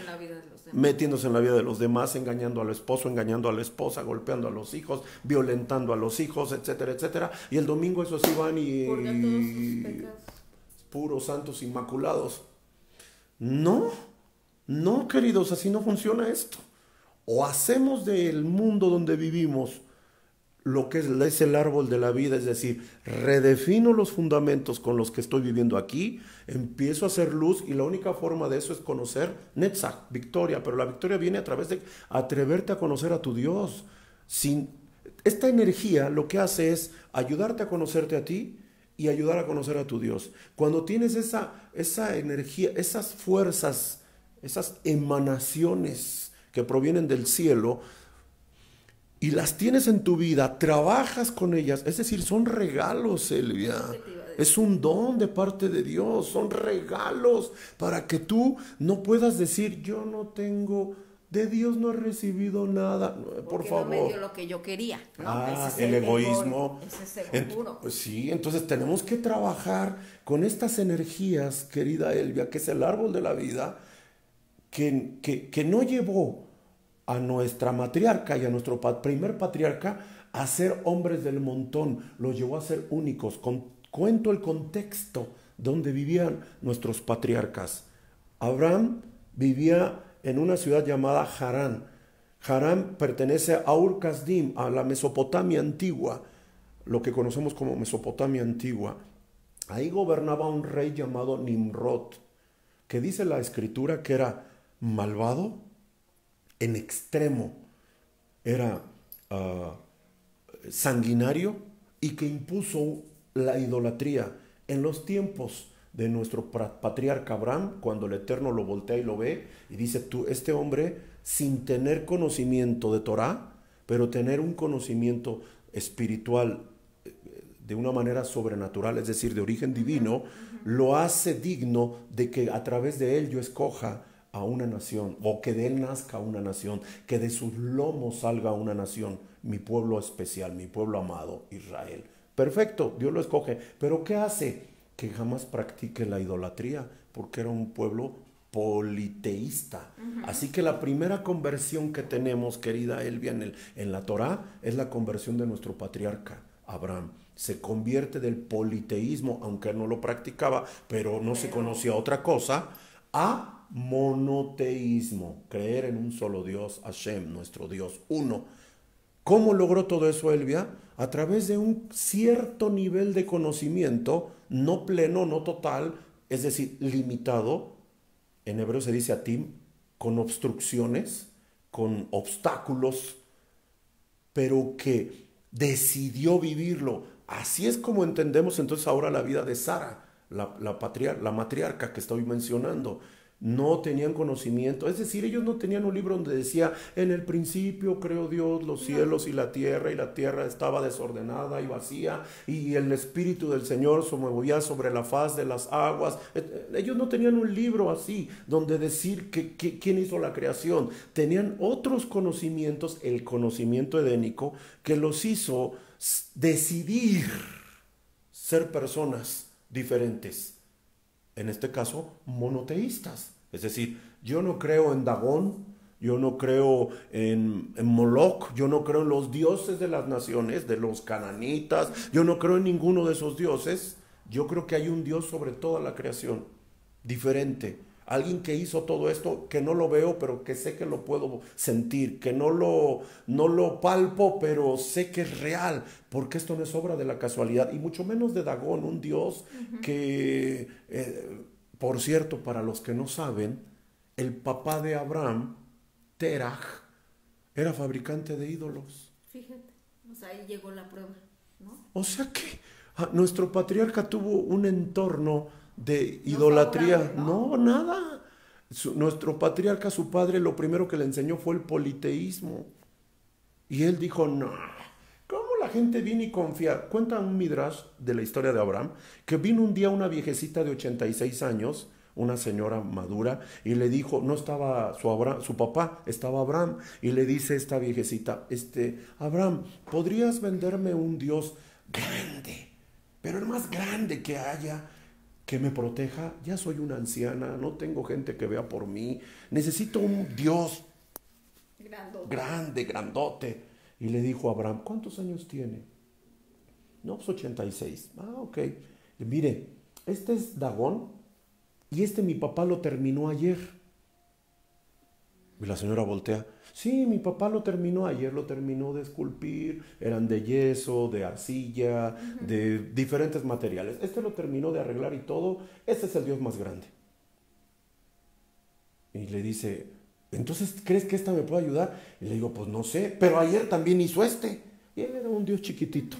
metiéndose en la vida de los demás, engañando al esposo, engañando a la esposa, golpeando a los hijos, violentando a los hijos, etcétera, etcétera. Y el domingo esos sí van y puros santos inmaculados. No, no, queridos, así no funciona esto. O hacemos del mundo donde vivimos lo que es el árbol de la vida, es decir, redefino los fundamentos con los que estoy viviendo aquí, empiezo a hacer luz y la única forma de eso es conocer Netzach, victoria, pero la victoria viene a través de atreverte a conocer a tu Dios. Esta energía lo que hace es ayudarte a conocerte a ti y ayudar a conocer a tu Dios. Cuando tienes esa energía, esas fuerzas, esas emanaciones que provienen del cielo, y las tienes en tu vida, trabajas con ellas, es decir, son regalos, Elvia. Es un don de parte de Dios, son regalos para que tú no puedas decir, yo no tengo, de Dios no he recibido nada. Por favor. No me dio lo que yo quería, ¿no? Ese es el egoísmo. Ese es puro. Pues sí, entonces tenemos que trabajar con estas energías, querida Elvia, que es el árbol de la vida, que no llevó a nuestra matriarca y a nuestro primer patriarca a ser hombres del montón, los llevó a ser únicos. Cuento el contexto donde vivían nuestros patriarcas. Abraham vivía en una ciudad llamada Harán. Harán pertenece a Ur Kasdim, a la Mesopotamia antigua, lo que conocemos como Mesopotamia antigua. Ahí gobernaba un rey llamado Nimrod, que dice la escritura que era malvado en extremo, era sanguinario y que impuso la idolatría en los tiempos de nuestro patriarca Abraham, cuando el Eterno lo voltea y lo ve y dice, este hombre sin tener conocimiento de Torah, pero tener un conocimiento espiritual de una manera sobrenatural, es decir, de origen divino, lo hace digno de que a través de él yo escoja a una nación, o que de él nazca una nación, que de sus lomos salga una nación, mi pueblo especial, mi pueblo amado, Israel. Perfecto, Dios lo escoge, pero ¿qué hace? Que jamás practique la idolatría, porque era un pueblo politeísta. Así que la primera conversión que tenemos, querida Elvia, en la Torá, es la conversión de nuestro patriarca, Abraham. Se convierte del politeísmo, aunque no lo practicaba, pero no se conocía otra cosa, a monoteísmo, creer en un solo Dios, Hashem, nuestro Dios, uno. ¿Cómo logró todo eso, Elvia? A través de un cierto nivel de conocimiento, no pleno, no total, es decir, limitado, en hebreo se dice atim, con obstrucciones, con obstáculos, pero que decidió vivirlo. Así es como entendemos entonces ahora la vida de Sara, la matriarca que estoy mencionando. No tenían conocimiento, es decir, ellos no tenían un libro donde decía, en el principio creó Dios los cielos y la tierra estaba desordenada y vacía, y el Espíritu del Señor se movía sobre la faz de las aguas. Ellos no tenían un libro así, donde decir quién hizo la creación. Tenían otros conocimientos, el conocimiento edénico, que los hizo decidir ser personas diferentes. En este caso, monoteístas. Es decir, yo no creo en Dagón, yo no creo en Moloch, yo no creo en los dioses de las naciones, de los cananitas, yo no creo en ninguno de esos dioses. Yo creo que hay un Dios sobre toda la creación, diferente. Alguien que hizo todo esto, que no lo veo, pero que sé que lo puedo sentir, que no lo palpo, pero sé que es real, porque esto no es obra de la casualidad, y mucho menos de Dagón, un dios que, por cierto, para los que no saben, el papá de Abraham, Terach, era fabricante de ídolos. Fíjate, o sea, ahí llegó la prueba, ¿no? O sea que nuestro patriarca tuvo un entorno de idolatría. No, nada. Nuestro patriarca, su padre, lo primero que le enseñó fue el politeísmo. Y él dijo, no, ¿cómo la gente viene y confía? Cuenta un midrash de la historia de Abraham, que vino un día una viejecita de 86 años, una señora madura, y le dijo, no estaba su papá, estaba Abraham, y le dice esta viejecita, Abraham, ¿podrías venderme un Dios grande, pero el más grande que haya, que me proteja? Ya soy una anciana, no tengo gente que vea por mí, necesito un Dios grande, grandote. Y le dijo a Abraham, ¿cuántos años tiene? No, pues 86. Ah, ok. Mire, este es Dagón y mi papá lo terminó ayer. Y la señora voltea. Sí, mi papá lo terminó ayer, lo terminó de esculpir. Eran de yeso, de arcilla, de diferentes materiales. Lo terminó de arreglar y todo. Este es el Dios más grande. Y le dice, ¿entonces crees que esta me puede ayudar? Y le digo, pues no sé, pero ayer también hizo Y él era un Dios chiquitito.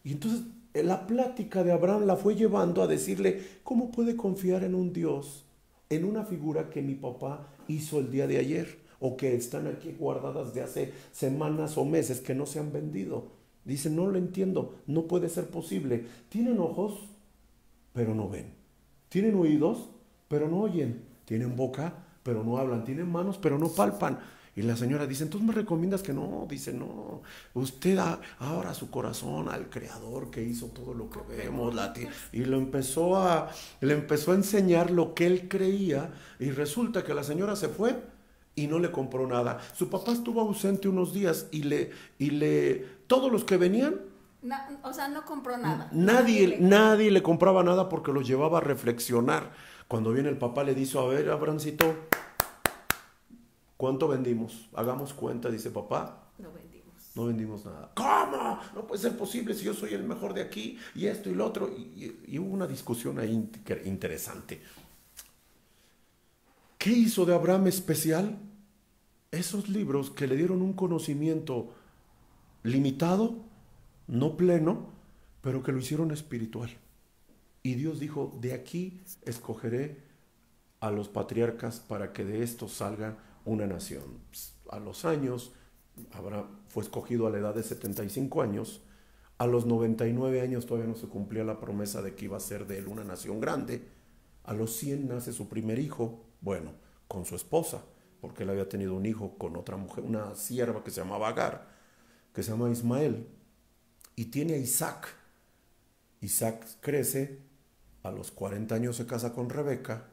Y entonces la plática de Abraham la fue llevando a decirle, ¿cómo puede confiar en un Dios, en una figura que mi papá hizo el día de ayer, o que están aquí guardadas de hace semanas o meses que no se han vendido? Dice, no lo entiendo, no puede ser posible. Tienen ojos, pero no ven. Tienen oídos, pero no oyen. Tienen boca, pero no hablan. Tienen manos, pero no palpan. Y la señora dice, ¿entonces me recomiendas que no? Dice, no, usted ahora su corazón al Creador que hizo todo lo que vemos. Y le empezó a enseñar lo que él creía, y resulta que la señora se fue y no le compró nada. Su papá estuvo ausente unos días y todos los que venían, no compró nada. Nadie le compraba nada porque los llevaba a reflexionar. Cuando viene el papá le dice, a ver, Abrancito, ¿cuánto vendimos? Hagamos cuenta. Dice, papá, no vendimos nada. ¿Cómo? No puede ser posible si yo soy el mejor de aquí y esto y lo otro. Y hubo una discusión ahí interesante. ¿Qué hizo de Abraham especial? Esos libros que le dieron un conocimiento limitado, no pleno, pero que lo hicieron espiritual. Y Dios dijo, de aquí escogeré a los patriarcas para que de esto salga una nación. A los años, Abraham fue escogido a la edad de 75 años. A los 99 años todavía no se cumplía la promesa de que iba a ser de él una nación grande. A los 100 nace su primer hijo, bueno, con su esposa, porque él había tenido un hijo con otra mujer, una sierva que se llamaba Agar, que se llama Ismael, y tiene a Isaac. Isaac crece, a los 40 años se casa con Rebeca.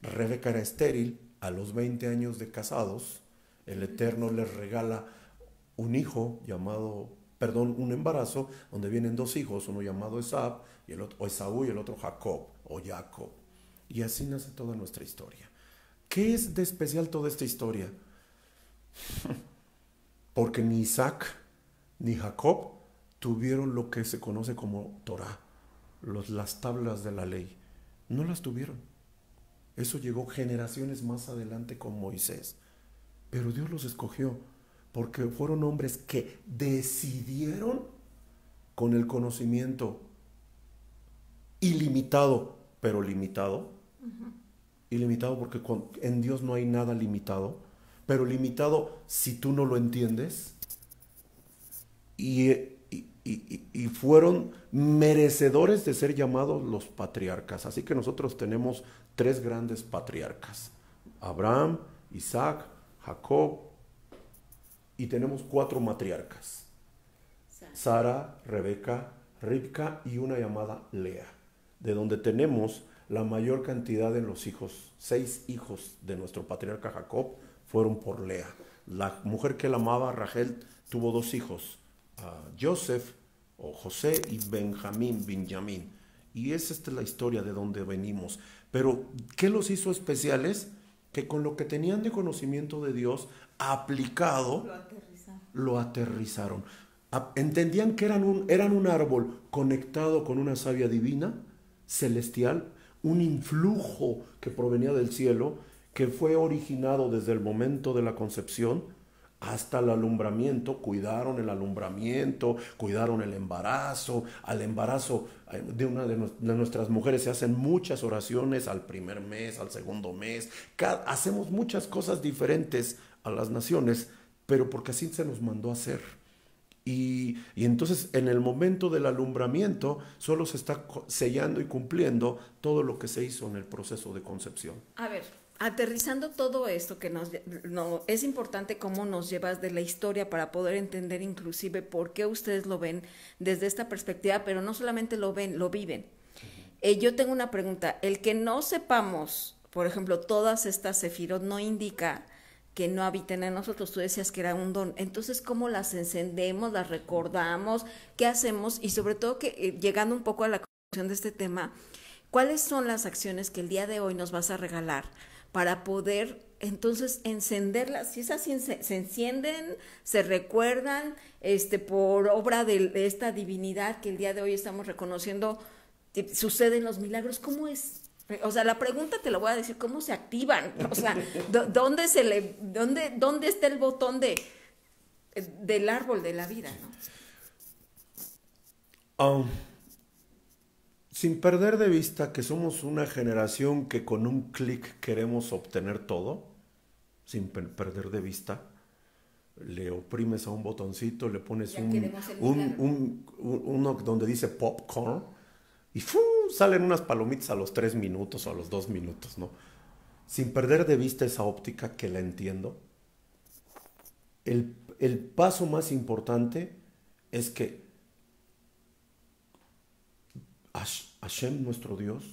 Rebeca era estéril. A los 20 años de casados, el Eterno les regala un hijo un embarazo, donde vienen dos hijos, uno llamado Esaú y el otro Jacob o Jacob. Y así nace toda nuestra historia. ¿Qué es de especial toda esta historia? Porque ni Isaac ni Jacob tuvieron lo que se conoce como Torah, las tablas de la ley. No las tuvieron. Eso llegó generaciones más adelante con Moisés. Pero Dios los escogió porque fueron hombres que decidieron, con el conocimiento ilimitado, pero limitado. Ilimitado porque en Dios no hay nada limitado, pero limitado si tú no lo entiendes. Y fueron merecedores de ser llamados los patriarcas. Así que nosotros tenemos 3 grandes patriarcas: Abraham, Isaac, Jacob, y tenemos 4 matriarcas: Sara, Rebeca, Ribca y una llamada Lea, de donde tenemos la mayor cantidad de los hijos. 6 hijos de nuestro patriarca Jacob fueron por Lea. La mujer que él amaba, Rachel, tuvo 2 hijos, Joseph o José y Benjamín. Y esa es la historia de donde venimos. Pero ¿qué los hizo especiales? Que con lo que tenían de conocimiento de Dios aplicado, lo aterrizaron. Entendían que eran un árbol conectado con una savia divina, celestial, un influjo que provenía del cielo, que fue originado desde el momento de la concepción hasta el alumbramiento. Cuidaron el alumbramiento, cuidaron el embarazo. Al embarazo de una de nuestras mujeres se hacen muchas oraciones al primer mes, al segundo mes. Hacemos muchas cosas diferentes a las naciones, pero porque así se nos mandó a hacer. Y entonces en el momento del alumbramiento solo se está sellando y cumpliendo todo lo que se hizo en el proceso de concepción. A ver, aterrizando todo esto que no, es importante cómo nos llevas de la historia para poder entender inclusive por qué ustedes lo ven desde esta perspectiva, pero no solamente lo ven, lo viven. Yo tengo una pregunta, el que no sepamos, por ejemplo, todas estas sefirot no indica que no habiten en nosotros. Tú decías que era un don. Entonces, ¿cómo las encendemos, las recordamos? ¿Qué hacemos? Y sobre todo que, llegando un poco a la conclusión de este tema, ¿cuáles son las acciones que el día de hoy nos vas a regalar para poder entonces encenderlas? Si esas se encienden, se recuerdan, por obra de esta divinidad que el día de hoy estamos reconociendo, suceden los milagros. ¿Cómo es? O sea, la pregunta te la voy a decir, ¿cómo se activan? O sea, ¿dónde está el botón del árbol de la vida, ¿no? Sin perder de vista que somos una generación que con un clic queremos obtener todo, sin perder de vista, le oprimes a un botoncito, le pones uno donde dice popcorn y ¡fu! Salen unas palomitas a los 3 minutos o a los 2 minutos, ¿no? Sin perder de vista esa óptica que la entiendo, el paso más importante es que Hashem, nuestro Dios,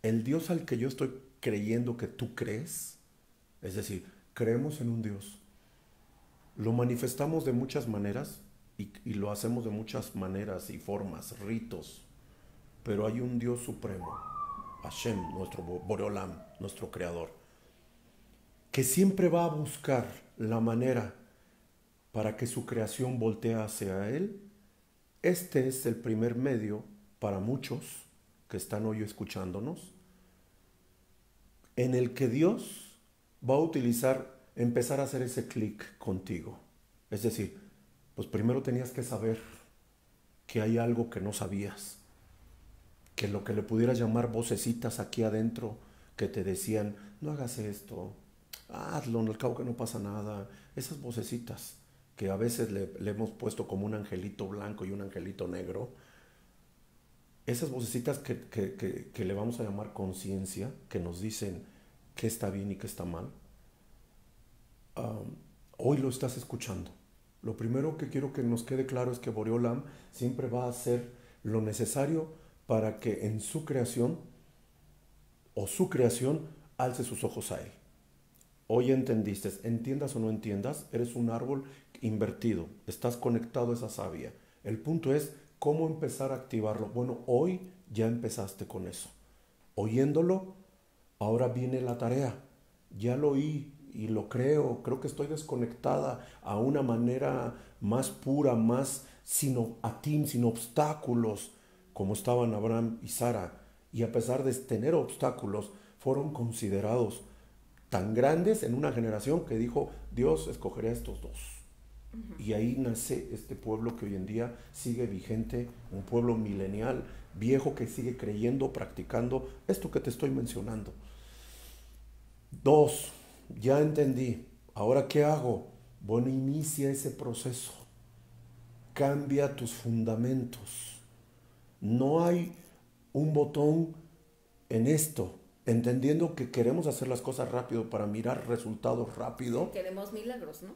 el Dios al que yo estoy creyendo que tú crees, es decir, creemos en un Dios, lo manifestamos de muchas maneras y lo hacemos de muchas maneras y formas, ritos, pero hay un Dios supremo, Hashem, nuestro Boreolam, nuestro creador, que siempre va a buscar la manera para que su creación voltee hacia Él. Este es el primer medio para muchos que están hoy escuchándonos, en el que Dios va a empezar a hacer ese clic contigo. Es decir, pues primero tenías que saber que hay algo que no sabías, que lo que le pudieras llamar vocecitas aquí adentro que te decían, no hagas esto, hazlo, al cabo que no pasa nada. Esas vocecitas que a veces le hemos puesto como un angelito blanco y un angelito negro, esas vocecitas que le vamos a llamar conciencia, que nos dicen qué está bien y qué está mal, hoy lo estás escuchando. Lo primero que quiero que nos quede claro es que Boreolam siempre va a hacer lo necesario para que en su creación alce sus ojos a Él. Hoy entendiste, entiendas o no entiendas, eres un árbol invertido, estás conectado a esa savia. El punto es cómo empezar a activarlo. Bueno, hoy ya empezaste con eso. Oyéndolo, ahora viene la tarea. Ya lo oí y lo creo que estoy desconectada a una manera más pura, más sin obstáculos, como estaban Abraham y Sara, y a pesar de tener obstáculos, fueron considerados tan grandes en una generación que dijo, Dios escogerá a estos dos. Uh-huh. Y ahí nace este pueblo que hoy en día sigue vigente, un pueblo milenial, viejo, que sigue creyendo, practicando esto que te estoy mencionando. 2, ya entendí, ¿ahora qué hago? Bueno, inicia ese proceso, cambia tus fundamentos. No hay un botón en esto, entendiendo que queremos hacer las cosas rápido para mirar resultados rápido. Queremos milagros, ¿no?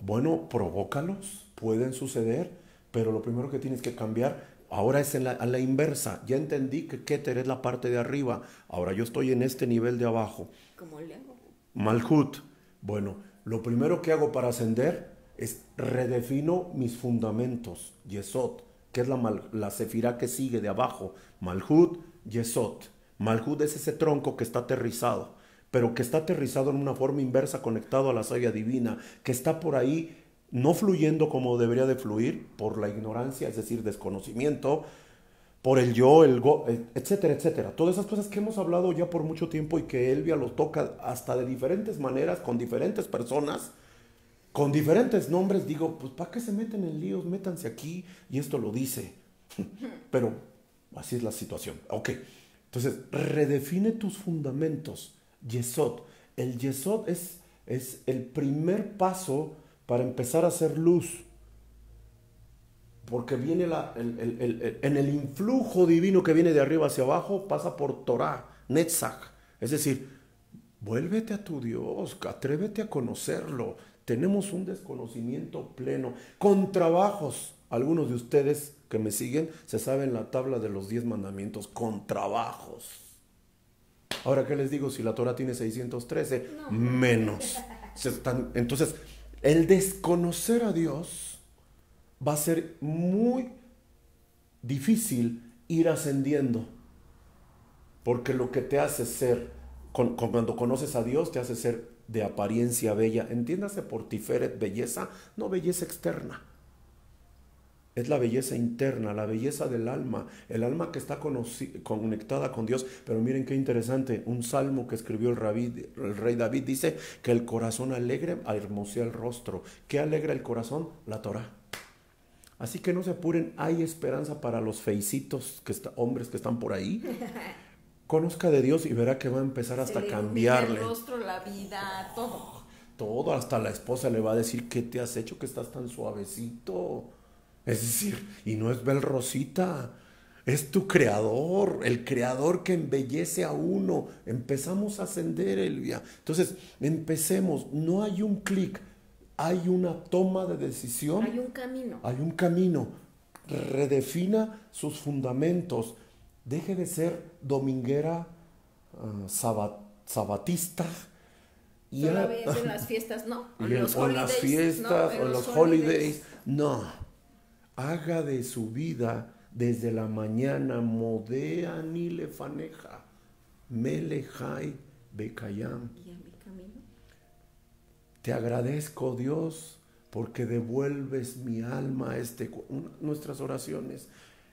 Bueno, provócalos, pueden suceder, pero lo primero que tienes que cambiar ahora es a la inversa. Ya entendí que Keter es la parte de arriba, ahora yo estoy en este nivel de abajo. ¿Cómo le hago? Malhut. Bueno, lo primero que hago para ascender es redefino mis fundamentos, Yesod, que es la sefirá que sigue de abajo, Malhut, Yesod. Malhut es ese tronco que está aterrizado, pero que está aterrizado en una forma inversa, conectado a la savia divina, que está por ahí no fluyendo como debería de fluir, por la ignorancia, es decir, desconocimiento, por el yo, el go, etcétera, etcétera. Todas esas cosas que hemos hablado ya por mucho tiempo y que Elvia los toca hasta de diferentes maneras, con diferentes personas, con diferentes nombres. Digo, pues ¿para qué se meten en líos? Métanse aquí y esto lo dice. Pero así es la situación. Ok, entonces redefine tus fundamentos. Yesod. El Yesod es el primer paso para empezar a hacer luz. porque viene en el influjo divino que viene de arriba hacia abajo, pasa por Torah, Netzach. Es decir, vuélvete a tu Dios, atrévete a conocerlo. Tenemos un desconocimiento pleno, con trabajos. Algunos de ustedes que me siguen se saben la tabla de los 10 mandamientos, con trabajos. Ahora, ¿qué les digo? Si la Torah tiene 613, no. Menos. Entonces, el desconocer a Dios va a ser muy difícil ir ascendiendo, porque lo que te hace ser, cuando conoces a Dios, te hace ser de apariencia bella. Entiéndase por tiferet, belleza, no belleza externa. Es la belleza interna, la belleza del alma, el alma que está conectada con Dios. Pero miren qué interesante, un salmo que escribió el rey David dice que el corazón alegre hermosea el rostro. ¿Qué alegra el corazón? La Torah. Así que no se apuren, hay esperanza para los feicitos, hombres que están por ahí. Conozca de Dios y verá que va a empezar hasta a cambiarle. El rostro, la vida, todo. Todo, hasta la esposa le va a decir, ¿qué te has hecho que estás tan suavecito? Es decir, y no es Bel Rosita, es tu creador, el creador que embellece a uno. Empezamos a ascender, Elvia. Entonces, empecemos, no hay un clic, hay una toma de decisión. Hay un camino. Hay un camino. Redefina sus fundamentos. Deje de ser dominguera, sabatista. Solo ves en las fiestas, ¿no? O en las fiestas, o en los holidays. No. Haga de su vida desde la mañana modeani lefaneja, melejai bekayam. ¿Y en mi camino? Te agradezco, Dios, porque devuelves mi alma a nuestras oraciones.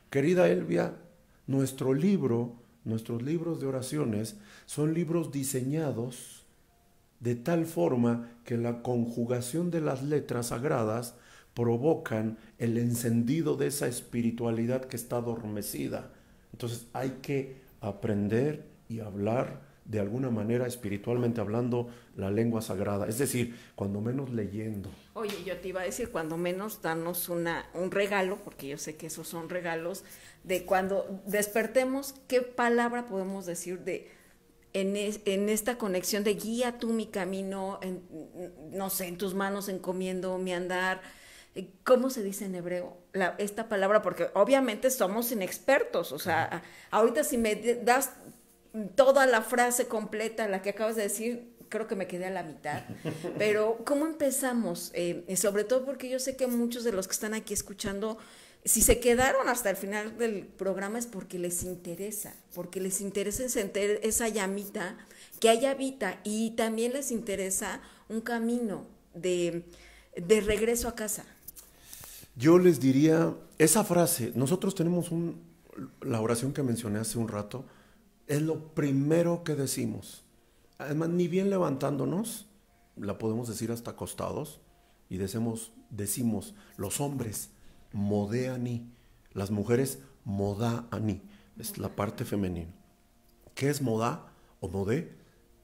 Querida Elvia, nuestros libros de oraciones son libros diseñados de tal forma que la conjugación de las letras sagradas provocan el encendido de esa espiritualidad que está adormecida. Entonces hay que aprender y hablar de alguna manera, espiritualmente hablando, la lengua sagrada. Es decir, cuando menos leyendo. Oye, yo te iba a decir, cuando menos darnos un regalo, porque yo sé que esos son regalos, de cuando despertemos, ¿qué palabra podemos decir en esta conexión de guía tú mi camino, no sé, en tus manos encomiendo mi andar? ¿Cómo se dice en hebreo esta palabra? Porque obviamente somos inexpertos, o sea, ahorita si me das toda la frase completa, la que acabas de decir, creo que me quedé a la mitad, pero ¿cómo empezamos? Sobre todo porque yo sé que muchos de los que están aquí escuchando, si se quedaron hasta el final del programa es porque les interesa encender esa llamita que ahí habita, y también les interesa un camino de regreso a casa. Yo les diría, esa frase, nosotros tenemos la oración que mencioné hace un rato, es lo primero que decimos. Además, ni bien levantándonos, la podemos decir hasta acostados, y decimos los hombres, modeani, las mujeres, modaani, es la parte femenina. ¿Qué es modá o modé?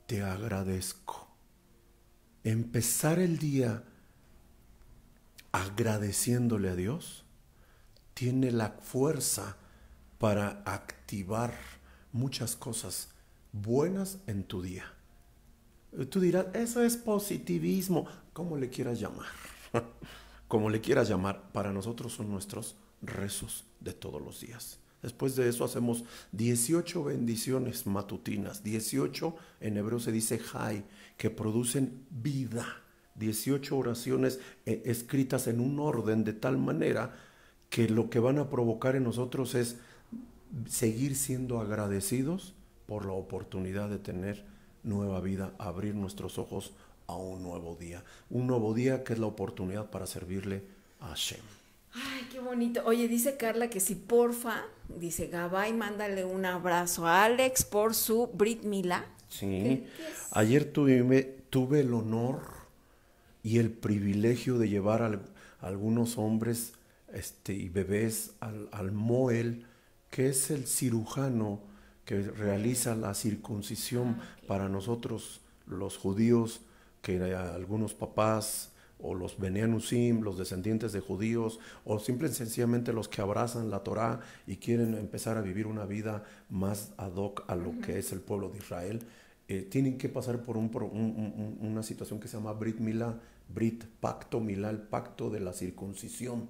Te agradezco. Empezar el día agradeciéndole a Dios tiene la fuerza para activar muchas cosas buenas en tu día. Tú dirás, eso es positivismo, como le quieras llamar. Como le quieras llamar, para nosotros son nuestros rezos de todos los días. Después de eso hacemos 18 bendiciones matutinas, 18 en hebreo se dice Jai, que producen vida. 18 oraciones escritas en un orden de tal manera que lo que van a provocar en nosotros es seguir siendo agradecidos por la oportunidad de tener nueva vida, abrir nuestros ojos a un nuevo día que es la oportunidad para servirle a Hashem. Ay, qué bonito. Oye, dice Carla que si porfa, dice Gabay, mándale un abrazo a Alex por su Brit Milá. Sí, ¿qué es? Ayer tuve el honor y el privilegio de llevar a algunos hombres y bebés al Moel, que es el cirujano que realiza la circuncisión para nosotros los judíos, que algunos papás o los Bene Anusim, los descendientes de judíos, o simple y sencillamente los que abrazan la Torá y quieren empezar a vivir una vida más ad hoc a lo que es el pueblo de Israel, tienen que pasar por una situación que se llama Brit Milá, Brit, pacto, Milá, el pacto de la circuncisión.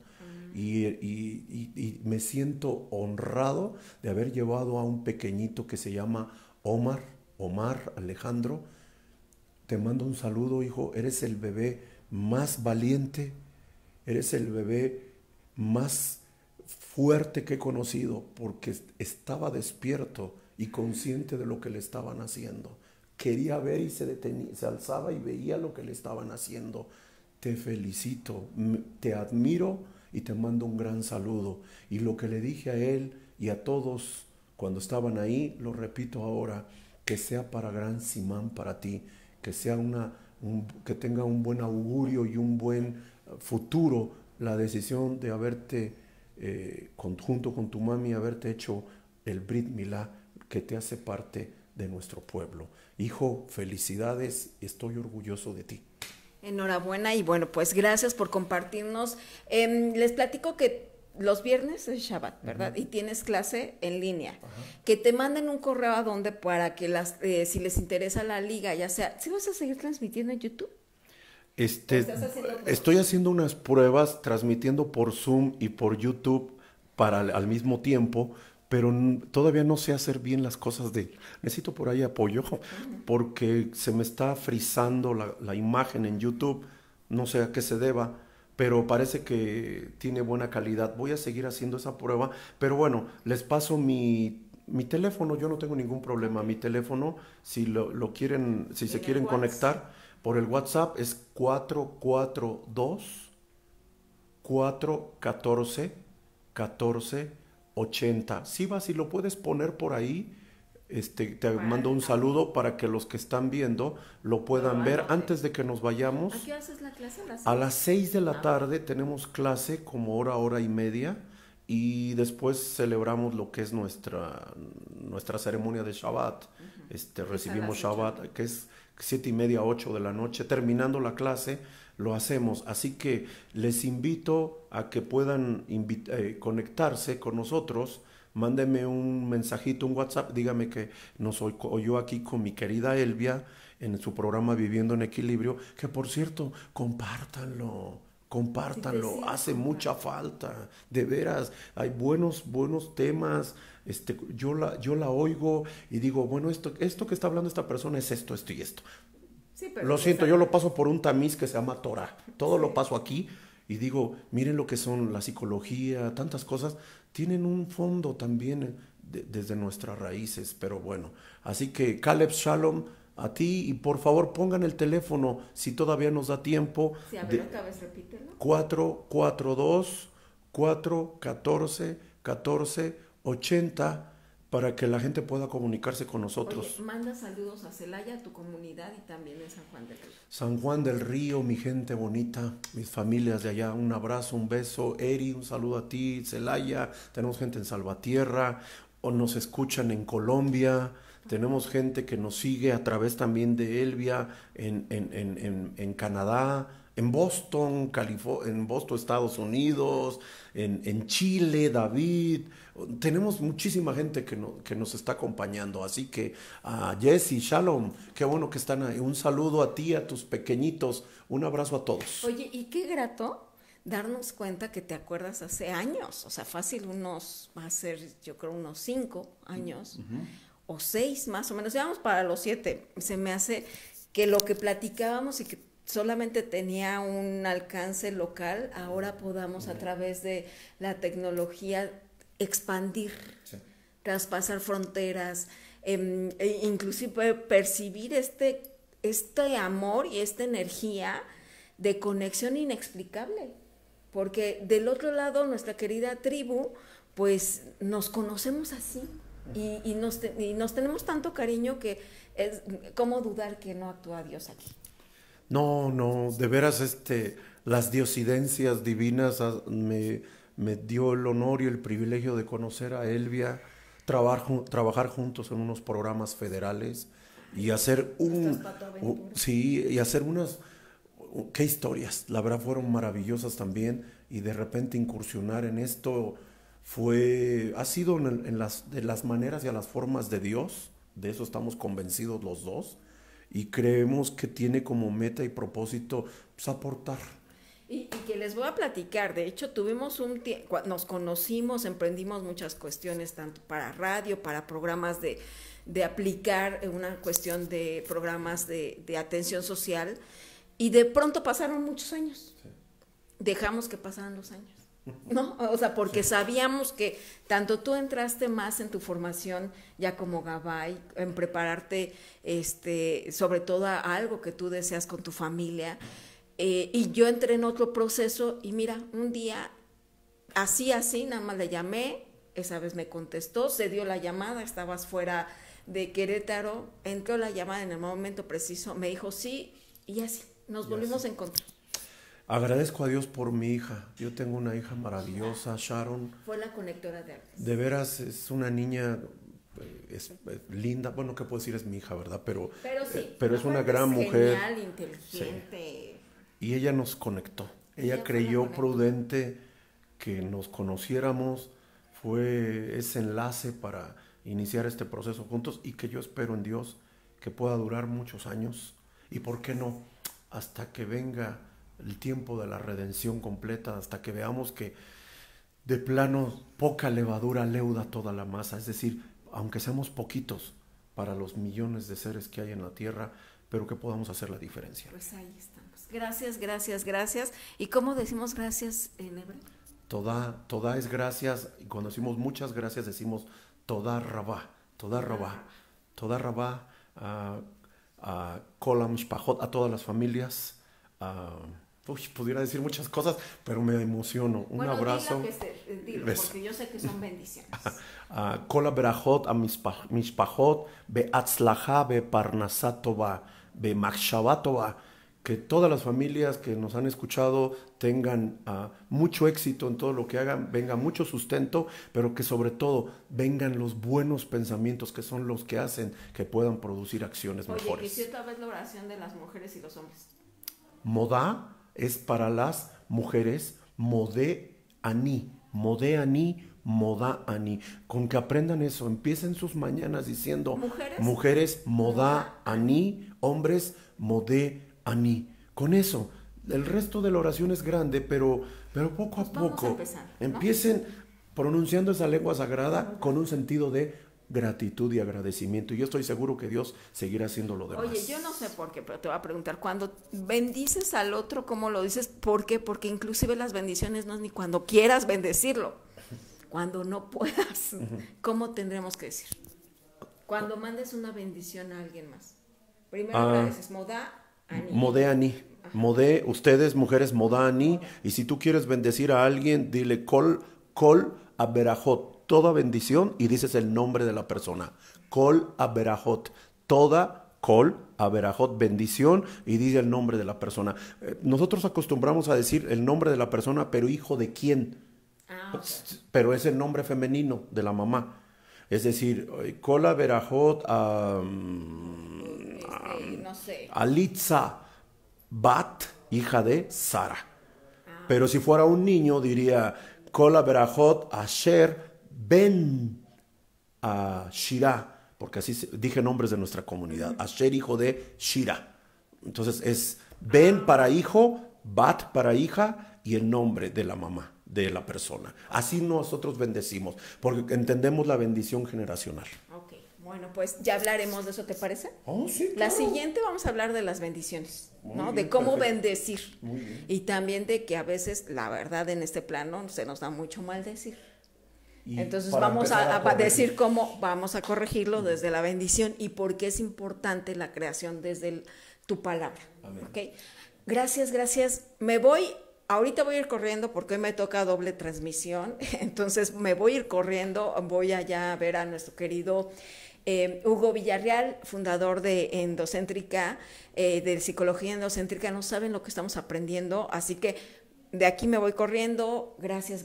Y me siento honrado de haber llevado a un pequeñito que se llama Omar Alejandro. Te mando un saludo, hijo. Eres el bebé más valiente, eres el bebé más fuerte que he conocido, porque estaba despierto y consciente de lo que le estaban haciendo. Quería ver y se alzaba y veía lo que le estaban haciendo. Te felicito, te admiro y te mando un gran saludo. Y lo que le dije a él y a todos cuando estaban ahí, lo repito ahora, que sea para gran simán para ti, que sea que tenga un buen augurio y un buen futuro la decisión de haberte, junto con tu mami, haberte hecho el Brit Milá, que te hace parte de nuestro pueblo. Hijo, felicidades, estoy orgulloso de ti. Enhorabuena y bueno, pues gracias por compartirnos. Les platico que los viernes es Shabbat, ¿verdad? Y tienes clase en línea. Que te manden un correo a donde para que si les interesa la liga, ya sea, ¿sí vas a seguir transmitiendo en YouTube? Estoy haciendo unas pruebas transmitiendo por Zoom y por YouTube al mismo tiempo, pero todavía no sé hacer bien las cosas necesito por ahí apoyo, porque se me está frizando la imagen en YouTube, no sé a qué se deba, pero parece que tiene buena calidad. Voy a seguir haciendo esa prueba, pero bueno, les paso mi teléfono, yo no tengo ningún problema. Mi teléfono, si lo quieren, si se quieren conectar por el WhatsApp, es 442-414-1480. Sí, si lo puedes poner por ahí, te mando un saludo para que los que están viendo lo puedan ver antes de que nos vayamos. ¿A qué hora haces la clase? A las 6 de la tarde tenemos clase, como hora y media, y después celebramos lo que es nuestra ceremonia de Shabbat. Recibimos Shabbat, que es 7:30, 8 de la noche. Terminando la clase, lo hacemos. Así que les invito a que puedan conectarse con nosotros. Mándenme un mensajito, un WhatsApp, dígame que nos oyó aquí con mi querida Elvia en su programa Viviendo en Equilibrio, que por cierto, compártanlo, hace mucha falta, de veras, hay buenos temas. Yo la oigo y digo, bueno, esto que está hablando esta persona es esto y esto. Sí, pero lo siento, yo lo paso por un tamiz que se llama Torah, todo lo paso aquí. Y digo, miren lo que son la psicología, tantas cosas, tienen un fondo también desde nuestras raíces, pero bueno. Así que Caleb Shalom a ti, y por favor pongan el teléfono si todavía nos da tiempo. Sí, a ver, otra vez repítelo. 442-414-1480 para que la gente pueda comunicarse con nosotros. Oye, manda saludos a Celaya, a tu comunidad, y también en San Juan del Río. San Juan del Río, mi gente bonita, mis familias de allá, un abrazo, un beso. Eri, un saludo a ti. Celaya, tenemos gente en Salvatierra, o nos escuchan en Colombia, tenemos gente que nos sigue a través también de Elvia en Canadá, en Boston, Estados Unidos, en Chile, David. Tenemos muchísima gente que nos está acompañando, así que a Jessy, Shalom, qué bueno que están ahí. Un saludo a ti, a tus pequeñitos, un abrazo a todos. Oye, y qué grato darnos cuenta que te acuerdas hace años, o sea, fácil va a ser yo creo unos 5 años, o 6 más o menos, ya vamos para los 7, se me hace que lo que platicábamos y que solamente tenía un alcance local, ahora podamos a través de la tecnología expandir, traspasar fronteras, inclusive percibir este amor y esta energía de conexión inexplicable, porque del otro lado nuestra querida tribu, pues nos conocemos así y nos tenemos tanto cariño que es cómo dudar que no actúa Dios aquí. No, de veras las diosidencias divinas me dio el honor y el privilegio de conocer a Elvia, trabajar juntos en unos programas federales y hacer qué historias, la verdad fueron maravillosas también, y de repente incursionar en esto ha sido de las maneras y a las formas de Dios, de eso estamos convencidos los dos, y creemos que tiene como meta y propósito pues, aportar. Y que les voy a platicar, de hecho tuvimos nos conocimos, emprendimos muchas cuestiones, tanto para radio, para programas de aplicar una cuestión de programas de atención social, y de pronto pasaron muchos años, sí. Dejamos que pasaran los años, ¿no? O sea, porque sí. Sabíamos que tanto tú entraste más en tu formación ya como Gabay, en prepararte sobre todo a algo que tú deseas con tu familia, y yo entré en otro proceso, y mira, un día así, nada más le llamé, esa vez me contestó, se dio la llamada, estabas fuera de Querétaro, entró la llamada en el momento preciso, me dijo sí, y así, nos volvimos a encontrar. Agradezco a Dios por mi hija, yo tengo una hija maravillosa, Sharon. Fue la conectora de almas. De veras, es una niña es linda, bueno, ¿qué puedo decir? Es mi hija, ¿verdad? Pero sí, pero es una gran mujer. Genial, inteligente. Sí. Y ella nos conectó, ella creyó prudente que nos conociéramos, fue ese enlace para iniciar este proceso juntos, y que yo espero en Dios que pueda durar muchos años, y por qué no, hasta que venga el tiempo de la redención completa, hasta que veamos que de plano poca levadura leuda toda la masa, es decir, aunque seamos poquitos para los millones de seres que hay en la tierra, pero que podamos hacer la diferencia. Pues ahí estamos. Gracias. ¿Y cómo decimos gracias en hebreo? Toda es gracias, y cuando decimos muchas gracias decimos toda rabá, a Kolam Shpajot, a todas las familias. Pudiera decir muchas cosas, pero me emociono. Un abrazo. Dilo, porque yo sé que son bendiciones. Kol berajot a mishpajot beatzlaja beparnasat tova bemachshava tova. Que todas las familias que nos han escuchado tengan mucho éxito en todo lo que hagan, venga mucho sustento, pero que sobre todo vengan los buenos pensamientos, que son los que hacen que puedan producir acciones mejores. Oye, quisiera ver la oración de las mujeres y los hombres. Modá es para las mujeres, modé ani, modá ani. Con que aprendan eso, empiecen sus mañanas diciendo mujeres modá ani, hombres modé ani. Con eso, el resto de la oración es grande, pero poco a poco empezar, ¿no? Empiecen pronunciando esa lengua sagrada con un sentido de gratitud y agradecimiento, y yo estoy seguro que Dios seguirá haciendo lo demás. Oye, yo no sé por qué, pero te voy a preguntar, cuando bendices al otro, ¿cómo lo dices? ¿Por qué? Porque inclusive las bendiciones no es ni cuando quieras bendecirlo, cuando no puedas. ¿Cómo tendremos que decir? Cuando mandes una bendición a alguien más, primero agradeces, modé ani. Modé, ustedes mujeres modá ani, y si tú quieres bendecir a alguien, dile kol aberajot, toda bendición, y dices el nombre de la persona. Kol aberajot, toda kol aberajot, bendición, y dice el nombre de la persona. Nosotros acostumbramos a decir el nombre de la persona, pero hijo de quién. Okay. Pero es el nombre femenino de la mamá. Es decir, kol aberajot no sé. Alitza Bat, hija de Sara. Pero si fuera un niño diría Kol Berajot Asher Ben Shira, porque así dije nombres de nuestra comunidad. Asher, hijo de Shira. Entonces es Ben para hijo, Bat para hija, y el nombre de la mamá de la persona. Así nosotros bendecimos, porque entendemos la bendición generacional. Okay. Bueno, pues ya hablaremos de eso, ¿te parece? Oh, sí, claro. La siguiente vamos a hablar de las bendiciones, ¿no? Bien, de cómo perfecto. bendecir. Muy bien. Y también de que a veces, la verdad, en este plano se nos da mucho maldecir. Entonces vamos a decir cómo vamos a corregirlo desde la bendición y por qué es importante la creación desde tu palabra. Amén. ¿Okay? Gracias. Ahorita voy a ir corriendo porque hoy me toca doble transmisión, entonces me voy a ir corriendo, voy allá a ver a nuestro querido Hugo Villarreal, fundador de Endocéntrica, de Psicología Endocéntrica. No saben lo que estamos aprendiendo, así que de aquí me voy corriendo. Gracias.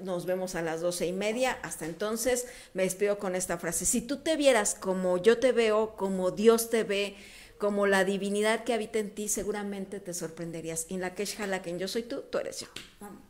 Nos vemos a las 12:30. Hasta entonces me despido con esta frase: si tú te vieras como yo te veo, como Dios te ve, como la divinidad que habita en ti, seguramente te sorprenderías. In la que Halaken, yo soy tú, tú eres yo. Vamos.